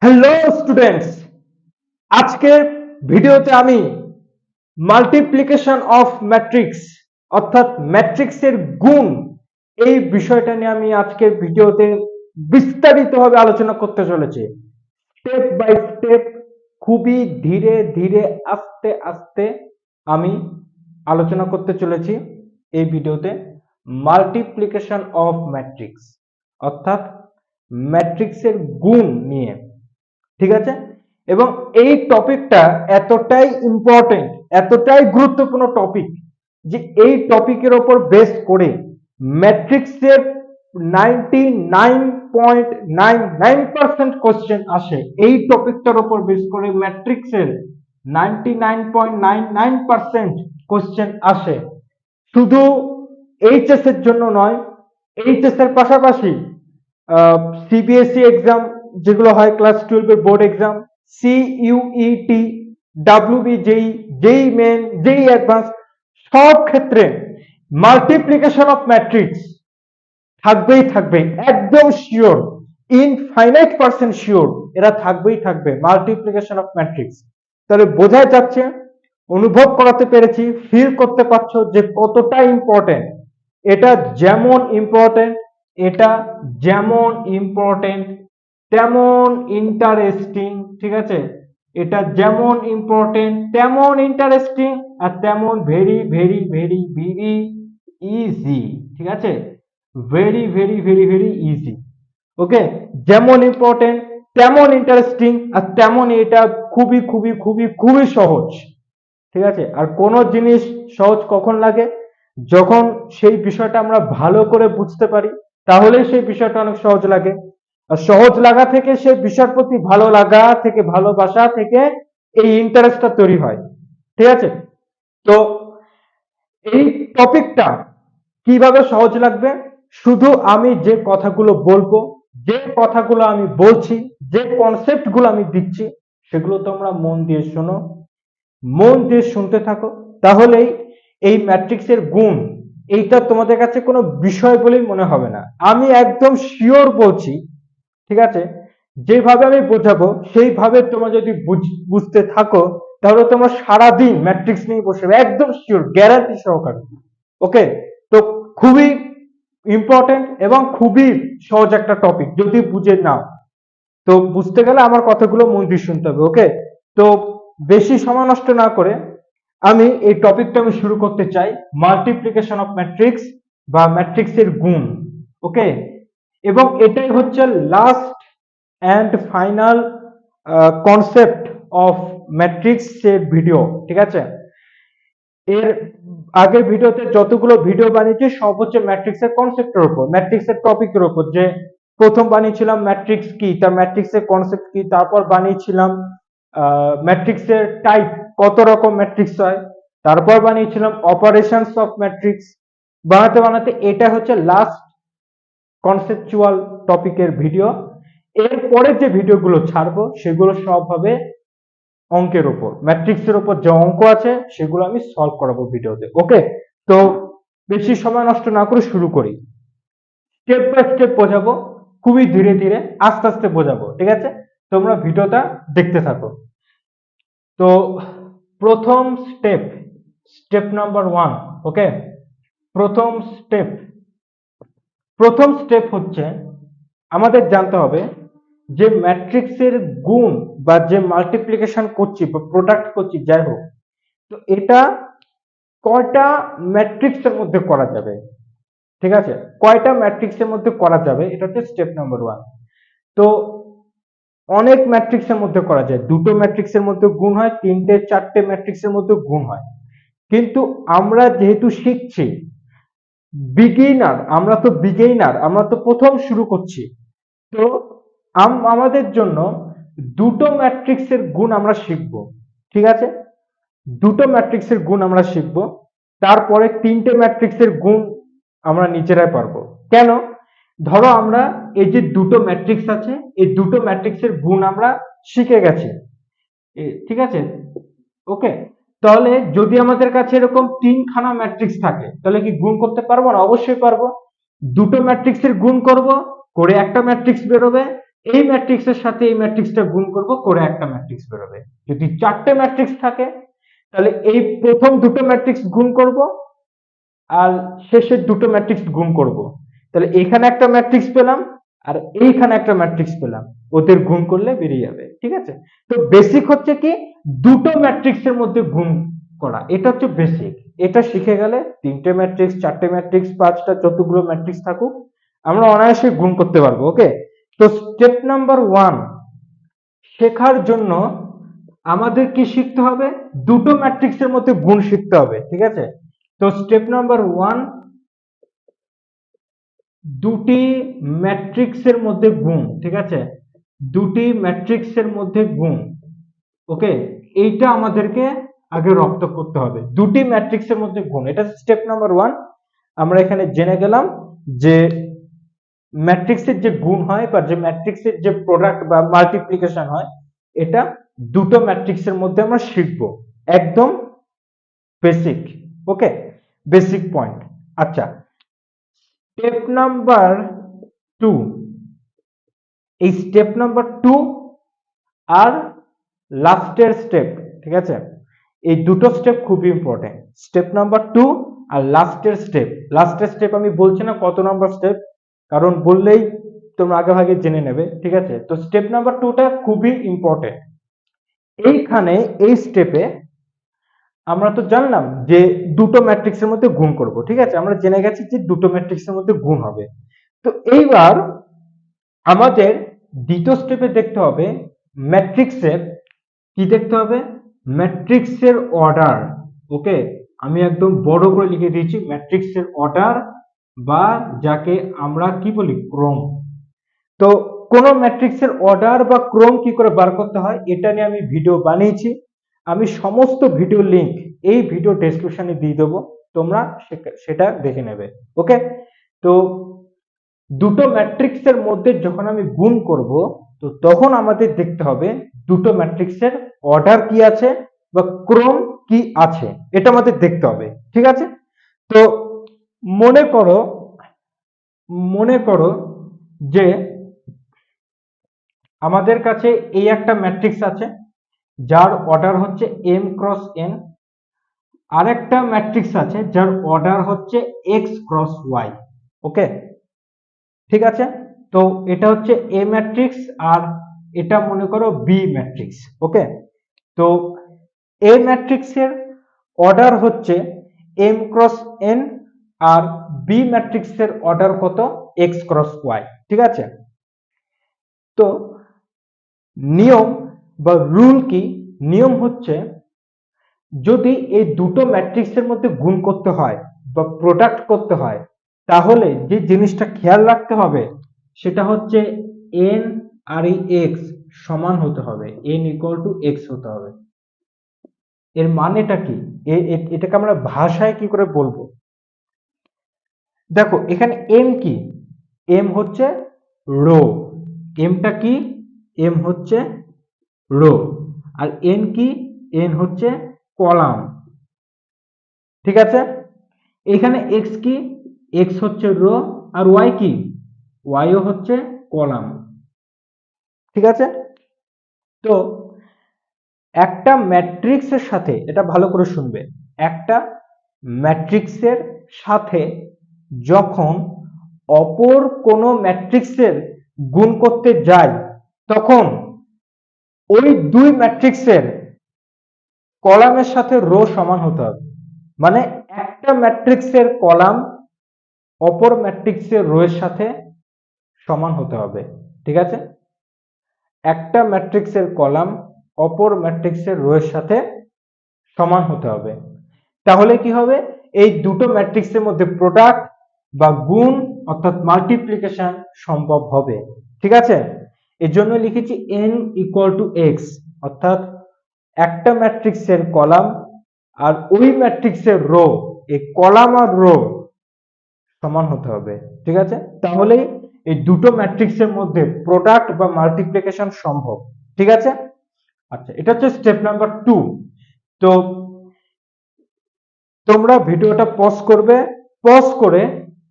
Hello students, আজকের ভিডিওতে আমি মাল্টিপ্লিকেশন অফ ম্যাট্রিক্স অর্থাৎ ম্যাট্রিক্সের গুণ এই বিষয়টা নিয়ে আমি আজকের ভিডিওতে বিস্তারিতভাবে আলোচনা করতে চলেছি। স্টেপ বাই স্টেপ, খুবই ধীরে ধীরে আস্তে আস্তে আমি আলোচনা করতে চলেছি এই ভিডিওতে মাল্টিপ্লিকেশন অফ ম্যাট্রিক্স অর্থাৎ ম্যাট্রিক্সের গুণ নিয়ে। ঠিক আছে, এবং এই টপিকটা এতটাই ইম্পর্টেন্ট, এতটাই গুরুত্বপূর্ণ টপিক যে এই টপিকের ওপর বেস করে ম্যাট্রিক্সের 99.99% কোশ্চেন আসে। এই টপিকটার ওপর বেস করে ম্যাট্রিক্সের 99.99% কোশ্চেন আসে। শুধু এইচএস এর জন্য নয়, এইচএস এর পাশাপাশি সিবিএসই এক্সাম যেগুলো হয় ক্লাস 12 এর বোর্ড এক্সাম, সিইউইটি, ডাব্লিউবিজেই, জেই মেন, জেই অ্যাডভান্স, সব ক্ষেত্রে মাল্টিপ্লিকেশন অফ ম্যাট্রিক্স থাকবেই থাকবে, একদম শিওর, ইনফাইনাইট পার্সেন্ট শিওর এরা থাকবেই থাকবে মাল্টিপ্লিকেশন অফ ম্যাট্রিক্স। তাহলে বোঝা যাচ্ছে, অনুভব করাতে পেরেছি, ফিল করতে পারছো যে কতটা ইম্পর্টেন্ট। এটা যেমন ইম্পর্টেন্ট, এটা যেমন ইম্পর্টেন্ট তেমন ইন্টারেস্টিং। ঠিক আছে, এটা যেমন ইম্পর্টেন্ট তেমন ইন্টারেস্টিং আর তেমন very very very very easy. ঠিক আছে, very very very very easy. Okay, যেমন ইম্পর্টেন্ট তেমন ইন্টারেস্টিং আর তেমন এটা খুবই খুবই খুবই খুবই সহজ। ঠিক আছে, আর কোন জিনিস সহজ কখন লাগে? যখন সেই বিষয়টা আমরা ভালো করে বুঝতে পারি, তাহলেই সেই বিষয়টা অনেক সহজ লাগে। আর সহজ লাগা থেকে সেই বিষয়ের প্রতি ভালো লাগা থেকে, ভালোবাসা থেকে এই ইন্টারেস্টটা তৈরি হয়। ঠিক আছে, তো এই টপিকটা কিভাবে সহজ লাগবে? শুধু আমি যে কথাগুলো বলবো, যে কথাগুলো আমি বলছি, যে কনসেপ্ট গুলো আমি দিচ্ছি, সেগুলো তোমরা মন দিয়ে শোনো, মন দিয়ে শুনতে থাকো, তাহলেই এই ম্যাট্রিক্সের গুণ এইটা তোমাদের কাছে কোনো বিষয় বলেই মনে হবে না। আমি একদম শিওর বলছি। ঠিক আছে, যেভাবে আমি বোঝাবো সেইভাবে তোমরা যদি বুঝতে থাকো, তাহলে তোমরা সারাদিন ম্যাট্রিক্স নিয়ে বসে যাবে, একদম শিওর, গ্যারান্টি সহকারে। ওকে, তো খুবই ইম্পর্টেন্ট এবং খুবই সহজ একটা টপিক যদি বুঝে নাও। তো বুঝতে গেলে আমার কথাগুলো মন দিয়ে শুনতে হবে। ওকে, তো বেশি সময় নষ্ট না করে আমি এই টপিকটা আমি শুরু করতে চাই, মাল্টিপ্লিকেশন অফ ম্যাট্রিক্স বা ম্যাট্রিক্সের গুণ। ওকে, এবং এটাই হচ্ছে last and final concept of matrix এর ভিডিও। ঠিক আছে, এর আগের ভিডিওতে যতগুলো ভিডিও বানিয়েছি সব হচ্ছে ম্যাট্রিক্সের কনসেপ্টের উপর, ম্যাট্রিক্সের টপিকের উপর। যে প্রথম বানিয়েছিলাম ম্যাট্রিক্স কি, তার ম্যাট্রিক্সের কনসেপ্ট কি, তারপর বানিয়েছিলাম ম্যাট্রিক্সের টাইপ, কত রকম ম্যাট্রিক্স হয়, তারপর বানিয়েছিলাম অপারেশনস অফ ম্যাট্রিক্স। বানাতে বানাতে এটা হচ্ছে লাস্ট কনসেপচুয়াল টপিকের ভিডিও। এরপরে যে ভিডিওগুলো ছাড়বো সেগুলো সব হবে অঙ্কের উপর, ম্যাট্রিক্সের উপর যে অঙ্ক আছে সেগুলো আমি সলভ করাবো ভিডিওতে। ওকে, তো বেশি সময় নষ্ট না করে শুরু করি। স্টেপ বাই স্টেপ বোঝাবো, খুবই ধীরে ধীরে আস্তে আস্তে বোঝাবো। ঠিক আছে, তোমরা ভিডিওটা দেখতে থাকো। তো প্রথম স্টেপ, স্টেপ নাম্বার 1। ওকে, প্রথম স্টেপ, প্রথম স্টেপ হচ্ছে আমাদের জানতে হবে যে ম্যাট্রিক্সের গুণ বা যে মাল্টিপ্লিকেশন করছি বা প্রোডাক্ট করছি যাই হোক, তো এটা কয়টা ম্যাট্রিক্সের মধ্যে করা যাবে। ঠিক আছে, কয়টা ম্যাট্রিক্সের মধ্যে করা যাবে, এটা হচ্ছে স্টেপ নাম্বার 1। তো অনেক ম্যাট্রিক্সের মধ্যে করা যায়, দুটো ম্যাট্রিক্সের মধ্যে গুণ হয়, তিনটে চারটে ম্যাট্রিক্সের মধ্যে গুণ হয়। কিন্তু আমরা যেহেতু শিখছি, বিগিনার, আমরা তো বিগিনার, আমরা তো প্রথম শুরু করছি, তো আমাদের জন্য দুটো ম্যাট্রিক্সের গুণ আমরা শিখবো। ঠিক আছে, দুটো ম্যাট্রিক্সের গুণ আমরা শিখবো, তারপরে তিনটে ম্যাট্রিক্সের গুণ আমরা নিজেরাই পারবো। কেন? ধরো আমরা এই যে দুটো ম্যাট্রিক্স আছে, এই দুটো ম্যাট্রিক্সের গুণ আমরা শিখে গেছি। ঠিক আছে, ওকে, তাহলে যদি আমাদের কাছে এরকম তিনখানা ম্যাট্রিক্স থাকে, তাহলে কি গুণ করতে পারবো না? অবশ্যই পারবো। দুটো ম্যাট্রিক্সের গুণ করব, করে একটা ম্যাট্রিক্স বেরোবে, এই ম্যাট্রিক্সের সাথে এই ম্যাট্রিক্সটা গুণ করব, করে একটা ম্যাট্রিক্স বেরোবে। যদি 4টে ম্যাট্রিক্স থাকে তাহলে এই প্রথম দুটো ম্যাট্রিক্স গুণ করব আর শেষের দুটো ম্যাট্রিক্স গুণ করব, তাহলে এখানে একটা ম্যাট্রিক্স পেলাম আর এইখানে একটা ম্যাট্রিক্স পেলাম, ওদের গুণ করলে বেরিয়ে যাবে। ঠিক আছে, তো বেসিক হচ্ছে কি দুটো ম্যাট্রিক্সের মধ্যে গুণ করা, এটা হচ্ছে বেসিক। এটা শিখে গেলে 3টে ম্যাট্রিক্স, 4টে ম্যাট্রিক্স, 5টা, যতগুলো ম্যাট্রিক্স থাকুক আমরা অনায়াসে গুণ করতে পারবো। ওকে, তো স্টেপ নাম্বার 1 শেখার জন্য আমাদের কি শিখতে হবে, দুটো ম্যাট্রিক্সের মধ্যে গুণ শিখতে হবে। ঠিক আছে, তো স্টেপ নাম্বার 1 দুটি ম্যাট্রিক্সের মধ্যে গুণ। ঠিক আছে, দুটি ম্যাট্রিক্সের মধ্যে গুণ। ওকে, এইটা আমাদেরকে আগে রপ্ত করতে হবে, দুটি ম্যাট্রিক্সের মধ্যে গুণ, এটা স্টেপ নাম্বার 1। আমরা এখানে জেনে গেলাম যে ম্যাট্রিক্সের যে গুণ হয় বা যে ম্যাট্রিক্সের যে প্রোডাক্ট বা মাল্টিপ্লিকেশন হয়, এটা দুটো ম্যাট্রিক্সের মধ্যে আমরা শিখবো, একদম বেসিক। ওকে, বেসিক পয়েন্ট। আচ্ছা, স্টেপ নাম্বার 2, এই স্টেপ নাম্বার 2 আর লাস্টের স্টেপ, ঠিক আছে, এই দুটো স্টেপ খুবই ইম্পর্টেন্ট। স্টেপ নাম্বার 2 আর লাস্টের স্টেপ। লাস্টের স্টেপ আমি বলছি না কত নাম্বার স্টেপ, কারণ বললেই তোমরা আগে ভাগে জেনে নেবে। ঠিক আছে, তো স্টেপ নাম্বার 2টা খুবই ইম্পর্টেন্ট। এইখানে এই স্টেপে আমরা তো জানলাম যে দুটো ম্যাট্রিক্সের মধ্যে গুণ করব। ঠিক আছে, আমরা জেনে গেছি যে দুটো ম্যাট্রিক্সের মধ্যে গুণ হবে। তো এইবার আমাদের দ্বিতীয় স্টেপে দেখতে হবে ম্যাট্রিক্সের কি দেখতে হবে, ম্যাট্রিক্সের অর্ডার। ওকে, আমি একদম বড় করে লিখে দিয়েছি ম্যাট্রিক্সের অর্ডার, বা যাকে আমরা কি বলি ক্রম। তো কোন ম্যাট্রিক্সের অর্ডার বা ক্রম কি করে বার করতে হয় এটা নিয়ে আমি ভিডিও বানিয়েছি, আমি সমস্ত ভিডিও লিংক এই ভিডিও ডেসক্রিপশনে দিয়ে দেবো, তোমরা সেটা দেখে নেবে। ওকে, তো দুটো ম্যাট্রিক্সের মধ্যে যখন আমি গুণ করব, তো তখন আমাদের দেখতে হবে দুটো ম্যাট্রিক্সের অর্ডার কি আছে বা ক্রম কি আছে, এটা আমাদের দেখতে হবে। ঠিক আছে, তো মনে করো মনে করো যে আমাদের কাছে এই একটা ম্যাট্রিক্স আছে যার অর্ডার হচ্ছে m ক্রস n, আরেকটা ম্যাট্রিক্স আছে যার অর্ডার হচ্ছে x ক্রস y। ওকে, ঠিক আছে, তো এটা হচ্ছে এ ম্যাট্রিক্স আর এটা মনে করো বি ম্যাট্রিক্স। ওকে, তো এ ম্যাট্রিক্সের অর্ডার হচ্ছে m ক্রস n আর বি ম্যাট্রিক্সের অর্ডার কত x ক্রস y। ঠিক আছে, তো নিয়ম বা রুল কি, নিয়ম হচ্ছে যদি এই দুটো ম্যাট্রিক্সের মধ্যে গুণ করতে হয় বা প্রোডাক্ট করতে হয়, তাহলে যে জিনিসটা খেয়াল রাখতে হবে সেটা হচ্ছে n আর এই x সমান হতে হবে, n ইকুয়াল টু x হতে হবে। এর মানেটা কি, এটাকে আমরা ভাষায় কি করে বলবো, দেখো এখানে m কি, m হচ্ছে রো, mটা কি, m হচ্ছে রো, আর n কি, n হচ্ছে কলাম। ঠিক আছে, এখানে x কি, x হচ্ছে রো, আর y কি, y ও হচ্ছে কলাম। ঠিক আছে, তো একটা ম্যাট্রিক্সের সাথে, এটা ভালো করে শুনবে, একটা ম্যাট্রিক্সের সাথে যখন অপর কোনো ম্যাট্রিক্সের গুণ করতে যাই, তখন ওই দুই ম্যাট্রিক্সের কলামের সাথে রো সমান হতে হবে। মানে একটা ম্যাট্রিক্সের কলাম অপর ম্যাট্রিক্সের রো এর সাথে সমান হতে হবে। ঠিক আছে, একটা ম্যাট্রিক্সের কলাম অপর ম্যাট্রিক্সের রো এর সাথে সমান হতে হবে, তাহলে কি হবে, এই দুটো ম্যাট্রিক্সের মধ্যে প্রোডাক্ট বা গুণ অর্থাৎ মাল্টিপ্লিকেশন সম্ভব হবে। ঠিক আছে, এর জন্য লিখেছি n ইকুয়াল টু x, অর্থাৎ একটা ম্যাট্রিক্সের কলাম আর ওই ম্যাট্রিক্সের রো, এই কলাম আর রো সমান হতে হবে। ঠিক আছে, তাহলেই এই দুটো ম্যাট্রিক্সের মধ্যে প্রোডাক্ট বা মাল্টিপ্লিকেশন সম্ভব। ঠিক আছে, আচ্ছা এটা হচ্ছে স্টেপ নাম্বার 2। তো তোমরা ভিডিওটা পজ করবে, পজ করে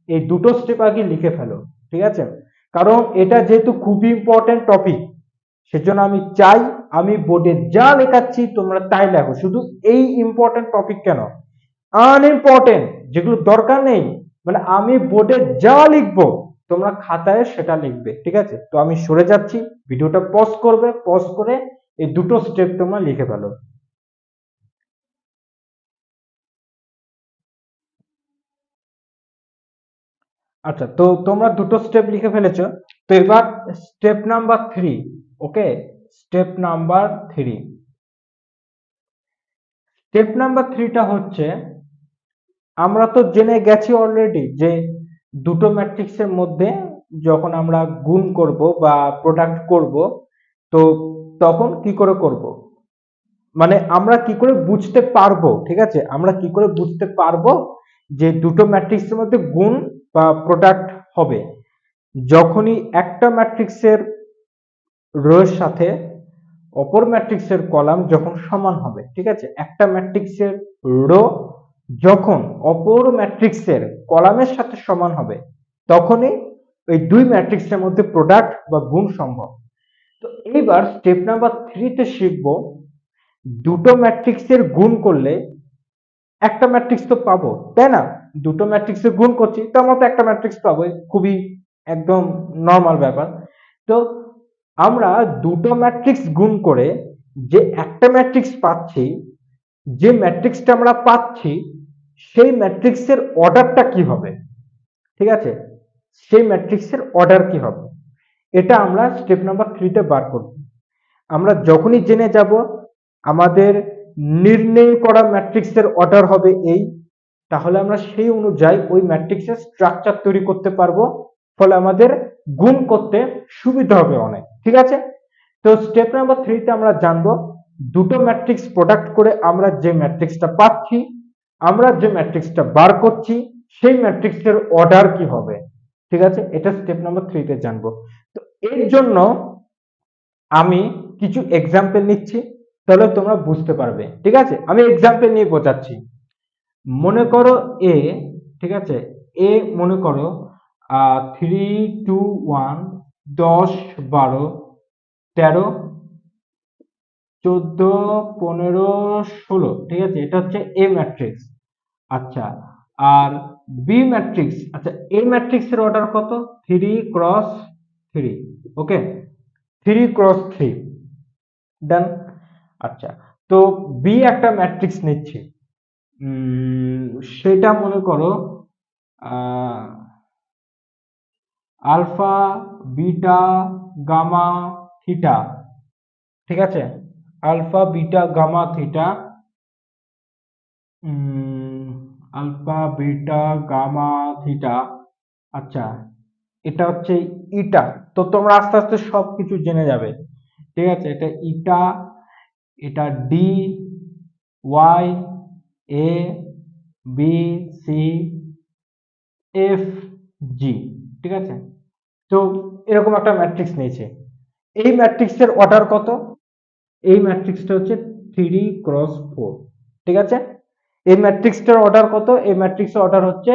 এই দুটো স্টেপ আগে লিখে ফেলো। ঠিক আছে, কারণ এটা যেহেতু খুবই ইম্পর্টেন্ট টপিক, সেজন্য আমি চাই আমি বোর্ডে যা লেখাচ্ছি তোমরা তাই লেখো। শুধু এই ইম্পর্টেন্ট টপিক কেন, আনইম্পর্টেন্ট যেগুলো দরকার নেই, মানে আমি বোর্ডে যা লিখবো তোমরা খাতায় সেটা লিখবে, ঠিক আছে? তো আমি সরে যাচ্ছি, ভিডিওটা পজ করবে, পজ করে এই দুটো স্টেপ তোমরা লিখে ফেলো। আচ্ছা, তো তোমরা দুটো স্টেপ লিখে ফেলেছো। তো এবার স্টেপ নাম্বার 3। ওকে, স্টেপ নাম্বার 3, স্টেপ নাম্বার 3টা হচ্ছে, আমরা তো জেনে গেছি অলরেডি যে দুটো ম্যাট্রিক্সের মধ্যে যখন আমরা গুণ করব বা প্রোডাক্ট করব, তো তখন কি করে করব, মানে আমরা কি করে বুঝতে পারবো, ঠিক আছে? আমরা কি করে বুঝতে পারবো যে দুটো ম্যাট্রিক্সের মধ্যে গুণ বা প্রোডাক্ট হবে? যখনই একটা ম্যাট্রিক্সের রোর সাথে অপর ম্যাট্রিক্সের কলাম যখন সমান হবে, ঠিক আছে? একটা ম্যাট্রিক্সের রো যখন অপর ম্যাট্রিক্সের কলামের সাথে সমান হবে, তখনই ওই দুই ম্যাট্রিক্সের মধ্যে প্রোডাক্ট বা গুণ সম্ভব। তো এইবার স্টেপ নাম্বার 3তে শিখবো দুটো ম্যাট্রিক্সের গুণ করলে একটা ম্যাট্রিক্স তো পাবো, তাই না? দুটো ম্যাট্রিক্সের গুণ করছি তো আমরা তো একটা ম্যাট্রিক্স পাবো, খুবই একদম নর্মাল ব্যাপার। তো আমরা দুটো ম্যাট্রিক্স গুণ করে যে একটা ম্যাট্রিক্স পাচ্ছি, যে ম্যাট্রিক্সটা আমরা পাচ্ছি সেই ম্যাট্রিক্সের অর্ডারটা কি হবে, ঠিক আছে? সেই ম্যাট্রিক্সের অর্ডার কি হবে, এটা আমরা স্টেপ নাম্বার 3তে বার করব। আমরা যখনই জেনে যাব আমাদের নির্ণয় করা ম্যাট্রিক্সের অর্ডার হবে এই, তাহলে আমরা সেই অনুযায়ী ওই ম্যাট্রিক্সের স্ট্রাকচার তৈরি করতে পারবো, ফলে আমাদের গুণ করতে সুবিধা হবে অনেক, ঠিক আছে? তো স্টেপ নাম্বার 3তে আমরা জানবো দুটো ম্যাট্রিক্স প্রোডাক্ট করে আমরা যে ম্যাট্রিক্সটা পাচ্ছি, আমরা যে ম্যাট্রিক্সটা বার করছি সেই ম্যাট্রিক্সের অর্ডার কি হবে, ঠিক আছে? এটা স্টেপ নাম্বার 3তে জানবো। তো এর জন্য আমি কিছু এক্সাম্পল নিচ্ছি, তাহলে তোমরা বুঝতে পারবে, ঠিক আছে? আমি এক্সাম্পল নিয়ে বোঝাচ্ছি। মনে করো এ, ঠিক আছে? এ মনে করো 3 2 1 10 12 13 14 15 16, ঠিক আছে? এটা হচ্ছে এ ম্যাট্রিক্স। আচ্ছা, আর বি ম্যাট্রিক্স, আচ্ছা এ ম্যাট্রিক্সের অর্ডার কত? 3 ক্রস 3, ওকে, 3 ক্রস 3, ডান। আচ্ছা, তো বি একটা ম্যাট্রিক্স নিচ্ছি, সেটা মনে করো আলফা বিটা গামা থিটা, ঠিক আছে? Alpha beta gamma theta, alpha beta gamma theta. আচ্ছা, এটা হচ্ছে ইটা। তো তোমরা আস্তে আস্তে সবকিছু জেনে যাবে, ঠিক আছে? এটা ইটা, এটা D Y A B C F G, ঠিক আছে? তো এরকম একটা ম্যাট্রিক্স নিয়েছে, এই ম্যাট্রিক্সের অর্ডার কত? এই ম্যাট্রিক্সটা হচ্ছে 3 ক্রস 4, ঠিক আছে? এই ম্যাট্রিক্সটার অর্ডার কত? এই ম্যাট্রিক্সের অর্ডার হচ্ছে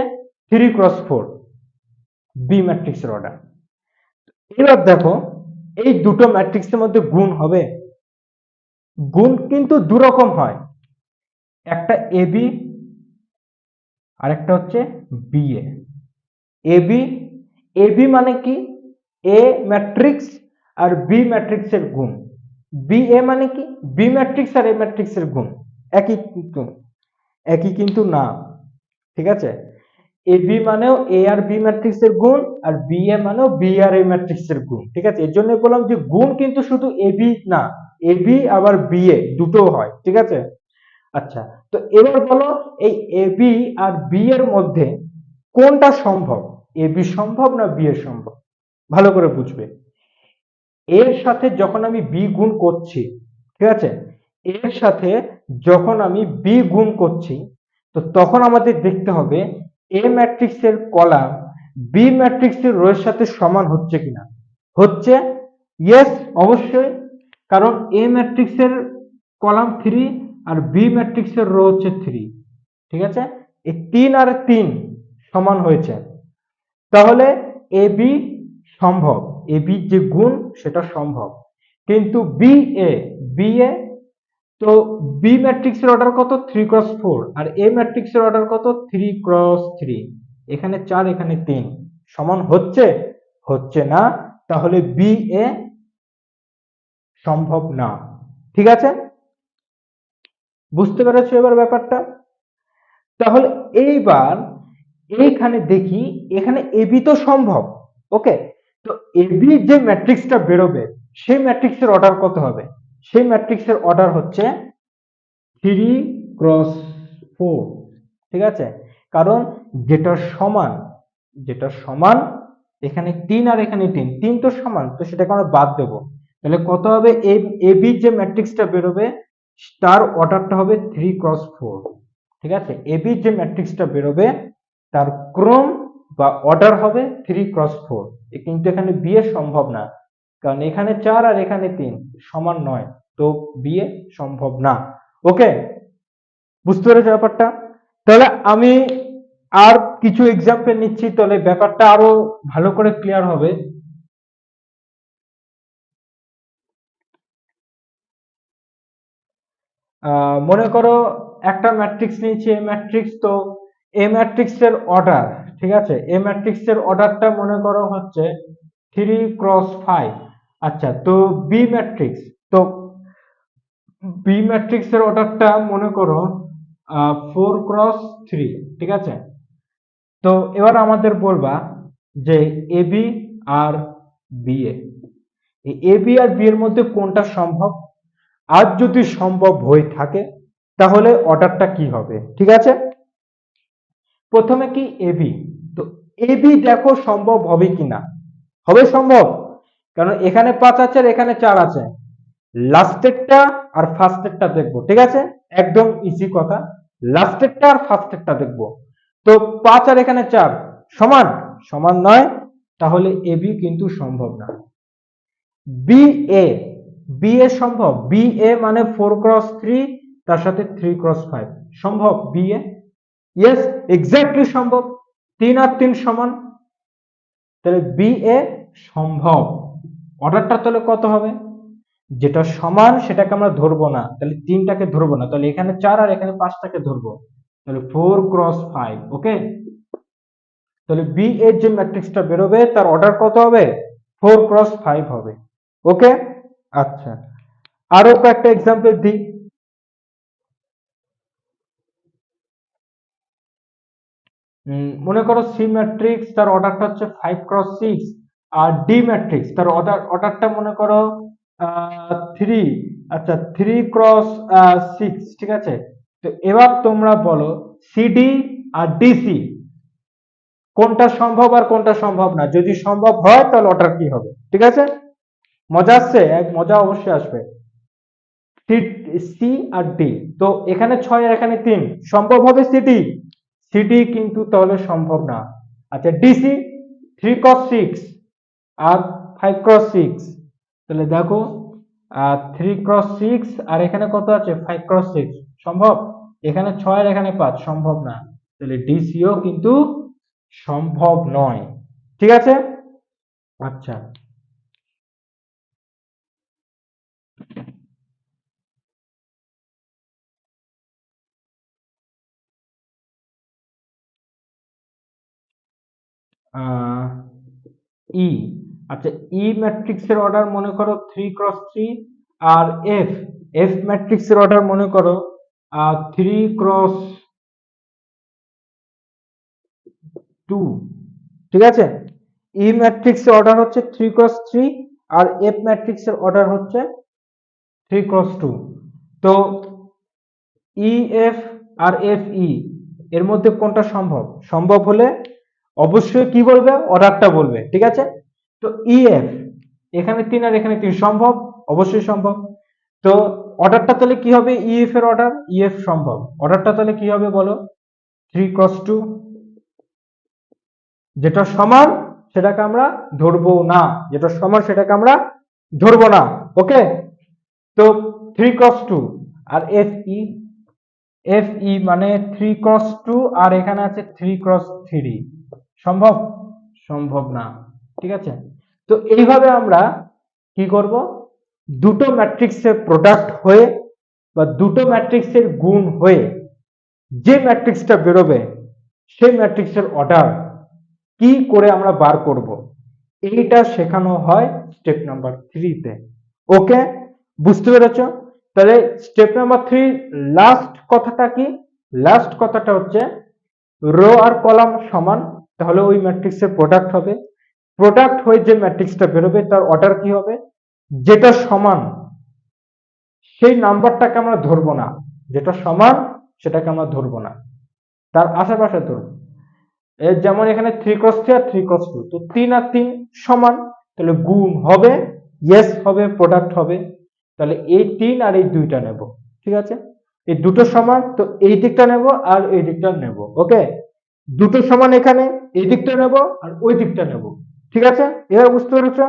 3 ক্রস 4, বি ম্যাট্রিক্সের অর্ডার। এবার দেখো এই দুটো ম্যাট্রিক্সের মধ্যে গুণ হবে? গুণ কিন্তু দুরকম হয়, একটা এবি আর একটা হচ্ছে বিএ। এবি, এবি মানে কি? এ ম্যাট্রিক্স আর বি ম্যাট্রিক্সের গুণ। বিএ মানে কি? বি ম্যাট্রিক্স আর এ ম্যাট্রিক্সের গুণ। একই কিন্তু, একই কিন্তু না, ঠিক আছে? এবি মানেও এ আর বি ম্যাট্রিক্সের গুণ, আর বিএ মানেও বি আর এ ম্যাট্রিক্সের গুণ, ঠিক আছে? এর জন্য বললাম যে গুণ কিন্তু শুধু এবি না, এবি আবার বিএ দুটো হয়, ঠিক আছে? আচ্ছা, তো এবার বলো এই এবি আর বি এর মধ্যে কোনটা সম্ভব? এবি সম্ভব না বি এর সম্ভব? ভালো করে বুঝবে। এর সাথে যখন আমি বি গুণ করছি, ঠিক আছে? এর সাথে যখন আমি বি গুণ করছি, তো তখন আমাদের দেখতে হবে এ ম্যাট্রিক্সের কলাম বি ম্যাট্রিক্সের রো এর সাথে সমান হচ্ছে কিনা। হচ্ছে, ইয়েস অবশ্যই, কারণ এ ম্যাট্রিক্সের কলাম 3 আর বি ম্যাট্রিক্সের রো হচ্ছে 3, ঠিক আছে? এই 3 আর 3 সমান হয়েছে, তাহলে এবি সম্ভব, এ বি যে গুণ সেটা সম্ভব, কিন্তু বি এ তো বি ম্যাট্রিক্সের অর্ডার কত 3x4 আর এ ম্যাট্রিক্সের অর্ডার কত 3x3, এখানে 4 এখানে 3 সমান হচ্ছে হচ্ছে না, তাহলে বি এ সম্ভব না। ঠিক আছে, বুঝতে পেরেছো এবার ব্যাপারটা? তাহলে এইবার এইখানে দেখি, এখানে এবি তো সম্ভব, ওকে, তো এবি যে ম্যাট্রিক্সটা বেরোবে সেই ম্যাট্রিক্সের অর্ডার কত হবে? সেই ম্যাট্রিক্সের অর্ডার হচ্ছে 3x4, ঠিক আছে, কারণ যেটা সমান এখানে 3 আর এখানে 3, 3 তো সমান, তো সেটাকে আমরা বাদ দেব, তাহলে কত হবে? এবি যে ম্যাট্রিক্সটা বেরোবে তার অর্ডারটা হবে 3x4, ঠিক আছে, এবি যে ম্যাট্রিক্সটা বেরোবে তার ক্রম বা অর্ডার হবে 3x4, কিন্তু এখানে বি এ সম্ভব না, কারণ এখানে 4 আর এখানে 3 সমান নয়, তো বি এ সম্ভব না। ওকে, বুঝতে পেরেছো ব্যাপারটা? তাহলে আমি আর কিছু এক্সাম্পল নিচ্ছি, তাহলে ব্যাপারটা আরো ভালো করে ক্লিয়ার হবে। মনে করো একটা ম্যাট্রিক্স নিয়েছি, এ ম্যাট্রিক্স, তো এ ম্যাট্রিক্স এর অর্ডার, ঠিক আছে, এ ম্যাট্রিক্স এর অর্ডারটা মনে করো হচ্ছে 3x5। আচ্ছা, তো বি ম্যাট্রিক্স, তো বি ম্যাট্রিক্স এর অর্ডারটা মনে করো 4x3, ঠিক আছে, তো এবার আমাদের বলবা যে A B R B A B R B এর মধ্যে কোনটা সম্ভব, আর যদি সম্ভব হয়ে থাকে তাহলে অর্ডারটা কি হবে, ঠিক আছে। প্রথমে কি এবি, তো এবি দেখো সম্ভব হবে কিনা, হবে সম্ভব, কারণ এখানে 5 আছে আর এখানে 4 আছে, লাস্টেরটা আর ফার্স্টেরটা দেখবো, ঠিক আছে, একদম ইজি কথা, লাস্টেরটা আর ফার্স্টেরটা দেখবো, তো 5 আর এখানে 4 সমান সমান নয়, তাহলে এবি কিন্তু সম্ভব না। বি এ, বি এ সম্ভব, বি এ মানে 4x3 তার সাথে 3x5 সম্ভব, বি এ ইয়েস এক্স্যাক্টলি সম্ভব, 3 আর 3 সমান, তাহলে বি এ সম্ভব। অর্ডারটা তাহলে কত হবে? যেটা সমান সেটাকে আমরা ধরবো না, তাহলে 3টাকে ধরবো না, তাহলে এখানে 4 আর এখানে 5টাকে ধরবো, তাহলে 4x5, ওকে, তাহলে বি এর যে ম্যাট্রিক্সটা বেরোবে তার অর্ডার কত হবে? 4x5 হবে। ওকে, আচ্ছা, আরো কয়েকটা এক্সাম্পল দিই। মনে করো সি ম্যাট্রিক্স, তার অর্ডারটা হচ্ছে 5x6, আর ডি ম্যাট্রিক্স তার অর্ডারটা মনে করো 3, আচ্ছা 3x6, ঠিক আছে, তো এবার তোমরা বলো সিডি আর ডিসি কোনটা সম্ভব আর কোনটা সম্ভব না, যদি সম্ভব হয় তাহলে অর্ডার কি হবে, ঠিক আছে, মজা আসছে, এক মজা অবশ্যই আসবে। সি আর ডি, তো এখানে 6 আর এখানে 3 সম্ভব হবে সিডি, সিডি কিন্তু তাহলে সম্ভব না। আচ্ছা ডিসি 3x6 আর 5x6, তাহলে দেখো 3x6 আর এখানে কত আছে 5x6 সম্ভব, এখানে 6 আর এখানে 5 সম্ভব না, তাহলে ডিসিও কিন্তু সম্ভব নয়, ঠিক আছে। আচ্ছা, ই, আচ্ছা ই ম্যাট্রিক্সের অর্ডার মনে করো 3x3, আর এফ, এফ ম্যাট্রিক্সের অর্ডার মনে করো 3x2, ঠিক আছে, ই ম্যাট্রিক্সের অর্ডার হচ্ছে 3x3 আর এফ ম্যাট্রিক্সের অর্ডার হচ্ছে 3x2, তো E F R F E এর মধ্যে কোনটা সম্ভব, সম্ভব হলে অবশ্যই কি বলবে, অর্ডারটা বলবে, ঠিক আছে, তো ই এফ এখানে 3 আর এখানে 3 সম্ভব, অবশ্যই সম্ভব, তো অর্ডারটা তাহলে কি হবে, ই এফ এর অর্ডার, ই এফ সম্ভব, অর্ডারটা তাহলে কি হবে বলো, 3x2, যেটা সমান সেটাকে আমরা ধরবো না, যেটা সমান সেটাকে আমরা ধরবো না, ওকে, তো 3x2 আর এফ ই, এফ ই মানে 3x2 আর এখানে আছে 3x3 সম্ভব, সম্ভব না, ঠিক আছে, তো এইভাবে আমরা কি করব, দুটো ম্যাট্রিক্সের প্রোডাক্ট হয়ে বা দুটো ম্যাট্রিক্সের গুণ হয়ে যে ম্যাট্রিক্সটা বেরোবে সেই ম্যাট্রিক্সের অর্ডার কি করে আমরা বার করব, এইটা শেখানো হয় স্টেপ নাম্বার 3 তে। ওকে, বুঝতে পেরেছো? তাহলে স্টেপ নাম্বার 3 লাস্ট কথাটা কি? লাস্ট কথাটা হচ্ছে রো আর কলাম সমান, তাহলে ওই ম্যাট্রিক্সের প্রোডাক্ট হবে। প্রোডাক্ট হয়ে যে ম্যাট্রিক্সটা বেরোবে তার অর্ডার কি হবে? যেটা সমান সেই নাম্বারটাকে আমরা ধরবো না, যেটা সমান সেটাকে আমরা ধরবো না, তার আশেপাশে ধরবো। যেমন এখানে 3 × 3 আর 3 × 2, তো 3 আর 3 সমান, তাহলে গুণ হবে, ইয়েস হবে, প্রোডাক্ট হবে। তাহলে এই 3 আর এই 2টা নেব, ঠিক আছে? এই দুটো সমান, তো এই দিকটা নেব আর এই দিকটা নেব। ওকে, দুটো সমান, এখানে এই দিকটা নেব আর ওই দিকটা নেব, ঠিক আছে? এবার বুঝতে পেরেছ?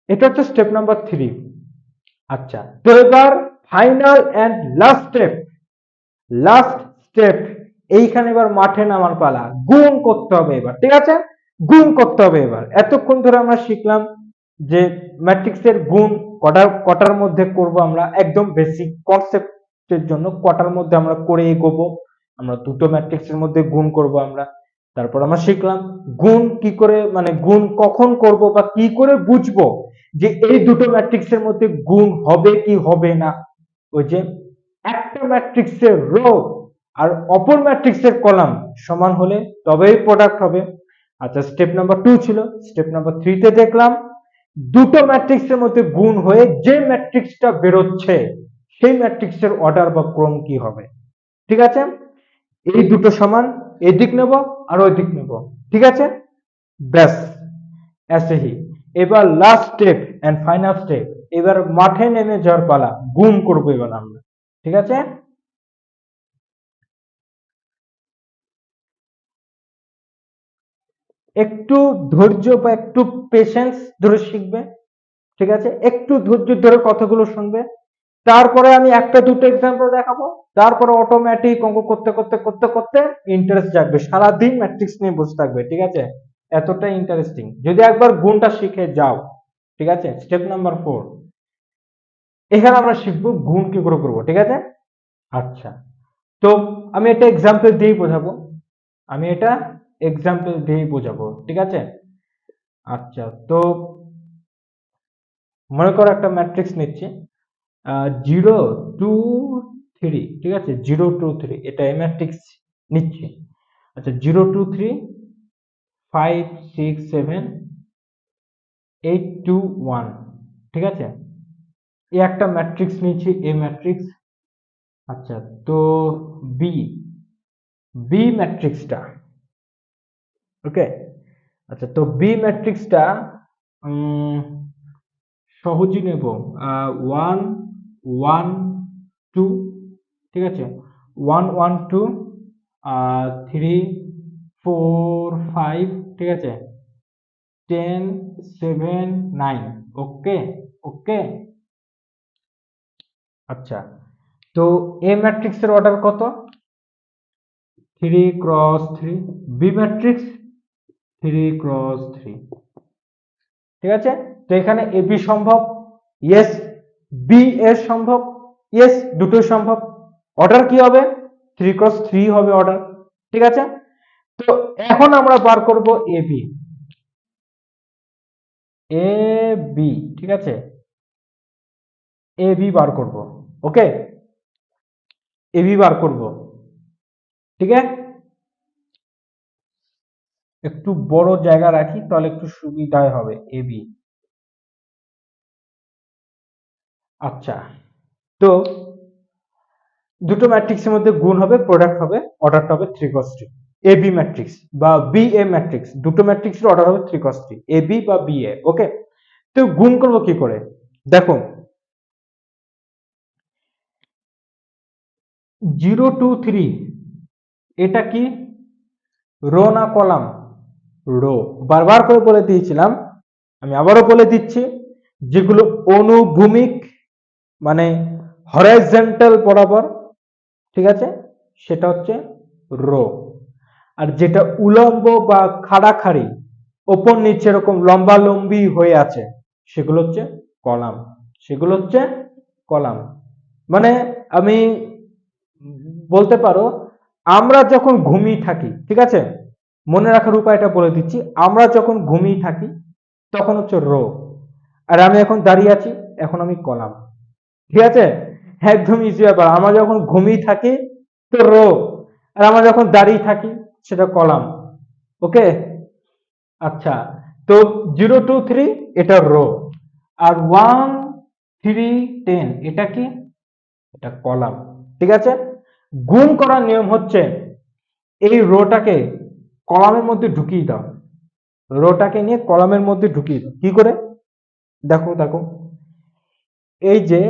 এটা হচ্ছে স্টেপ নাম্বার 3। আচ্ছা, তো এবার final and last step, last step, এইখানে এবার মাঠে নামার পালা, গুণ করতে হবে এবার, ঠিক আছে? গুণ করতে হবে এবার। এতক্ষণ ধরে আমরা শিখলাম যে ম্যাট্রিক্সের গুণ কটার মধ্যে করব, আমরা একদম বেসিক কনসেপ্টের জন্য কটার মধ্যে আমরা করে এগোবো, আমরা দুটো ম্যাট্রিক্সের মধ্যে গুণ করব আমরা। তারপর আমরা শিখলাম গুণ কি করে, মানে গুণ কখন করব বা কি করে বুঝবো যে এই দুটো ম্যাট্রিক্সের মধ্যে গুণ হবে কি হবে না। ওই যে একটা ম্যাট্রিক্সের রো আর অপর ম্যাট্রিক্সের কলাম সমান হলে তবেই প্রোডাক্ট হবে। আচ্ছা, স্টেপ নাম্বার 2 ছিল। স্টেপ নাম্বার 3 তে দেখলাম দুটো ম্যাট্রিক্সের মধ্যে গুণ হয়ে যে ম্যাট্রিক্সটা বেরোচ্ছে সেই ম্যাট্রিক্সের অর্ডার বা ক্রম কি হবে, ঠিক আছে? এই দুটো সমান, এদিক নেব আর ওই দিক নেব, ঠিক আছে? ব্যাস, ऐसे ही। এবার last step and final step, এবার মাঠে নেমে যাওয়ার পালা, গুণ করবো এবার আমরা, ঠিক আছে? একটু ধৈর্য বা একটু পেশেন্স ধরে শিখবে, ঠিক আছে? একটু ধৈর্য ধরে কথাগুলো শুনবে, তারপরে আমি একটা দুটো এক্সাম্পল দেখাবো, তারপরে অটোমেটিক অঙ্ক করতে করতে করতে করতে ইন্টারেস্ট জাগবে, সারাদিন ম্যাট্রিক্স নিয়ে বসে থাকবে, ঠিক আছে? এতটা ইন্টারেস্টিং যদি একবার গুণটা শিখে যাও, ঠিক আছে? স্টেপ নাম্বার 4, এখানে আমরা শিখবো গুণ কি করে করবো, ঠিক আছে? আচ্ছা, তো আমি এটা এক্সাম্পল দিয়েই বোঝাবো, আমি এটা এক্সাম্পল দিয়েই বোঝাবো, ঠিক আছে? আচ্ছা, তো মনে করো একটা ম্যাট্রিক্স নিচ্ছি, 0 2 3, ঠিক আছে? 0 2 3, এটা ম্যাট্রিক্স নিচ্ছি। আচ্ছা, 0 2 3 5 6 7 8 2 1, ঠিক আছে? এই একটা ম্যাট্রিক্স নিচ্ছি, এ ম্যাট্রিক্স। আচ্ছা, তো বি বি ম্যাট্রিক্সটা, ওকে। আচ্ছা, তো বি ম্যাট্রিক্সটা সহজই নেব, 1 1 2, ঠিক আছে? 1 1 2, 3 4 5, ঠিক আছে? 10 7 9, ওকে ওকে। আচ্ছা, তো এ ম্যাট্রিক্সের অর্ডার কত? 3 × 3। বি ম্যাট্রিক্স 3 × 3, ঠিক আছে? তো এখানে এ বি সম্ভব, ইয়েস। বি এ সম্ভব, ইয়েস, দুটোই সম্ভব। অর্ডার কি হবে? 3 × 3 হবে অর্ডার, ঠিক আছে? তো এখন আমরা বার করব এ বি, এ বি, ঠিক আছে? এ বি বার করব, ওকে, এ বি বার করব, ঠিক আছে? একটু বড় জায়গা রাখি তাহলে একটু সুবিধায় হবে, এ বি। আচ্ছা, তো দুটো ম্যাট্রিক্সের মধ্যে গুণ হবে, প্রোডাক্ট হবে, অর্ডারটা হবে 3 × 3। এ বি ম্যাট্রিক্স বা বি এ ম্যাট্রিক্স, দুটো ম্যাট্রিক্সের অর্ডার হবে 3 × 3, এ বি বা বি এ, ওকে। তো গুণ করব কি করে? দেখো, 0 2 3, এটা কি রো না কলাম? রো। বারবার করে বলে দিয়েছিলাম, আমি আবারও বলে দিচ্ছি, যেগুলো অনুভূমিক মানে হরাইজন্টাল বরাবর, ঠিক আছে, সেটা হচ্ছে রো। আর যেটা উলম্ব বা খাড়াখাড়ি ওপর নিচে এরকম লম্বা লম্বি হয়ে আছে, সেগুলো হচ্ছে কলাম। সেগুলো হচ্ছে কলাম। মানে আমি বলতে পারো, আমরা যখন ঘুমিয়ে থাকি, ঠিক আছে, মনে রাখার উপায়টা বলে দিচ্ছি। আমরা যখন ঘুমিয়ে থাকি তখন হচ্ছে রো, আর আমি এখন দাঁড়িয়ে আছি, এখন আমি কলাম। ঠিক আছে, একদম ইজি ব্যাপার। আমরা যখন ঘুমিয়ে থাকি তো রো, আর আমরা যখন দাঁড়িয়ে থাকি সেটা কলাম। ওকে, আচ্ছা। তো 0 2 3 এটা রো, আর 1 3 10 এটা কি? এটা কলাম। ঠিক আছে, গুণ করার নিয়ম হচ্ছে এই রোটাকে কলামের মধ্যে ঢুকিয়ে দাও। রোটাকে নিয়ে কলামের মধ্যে ঢুকিয়ে দাও। কি করে? দেখো দেখো, এই যে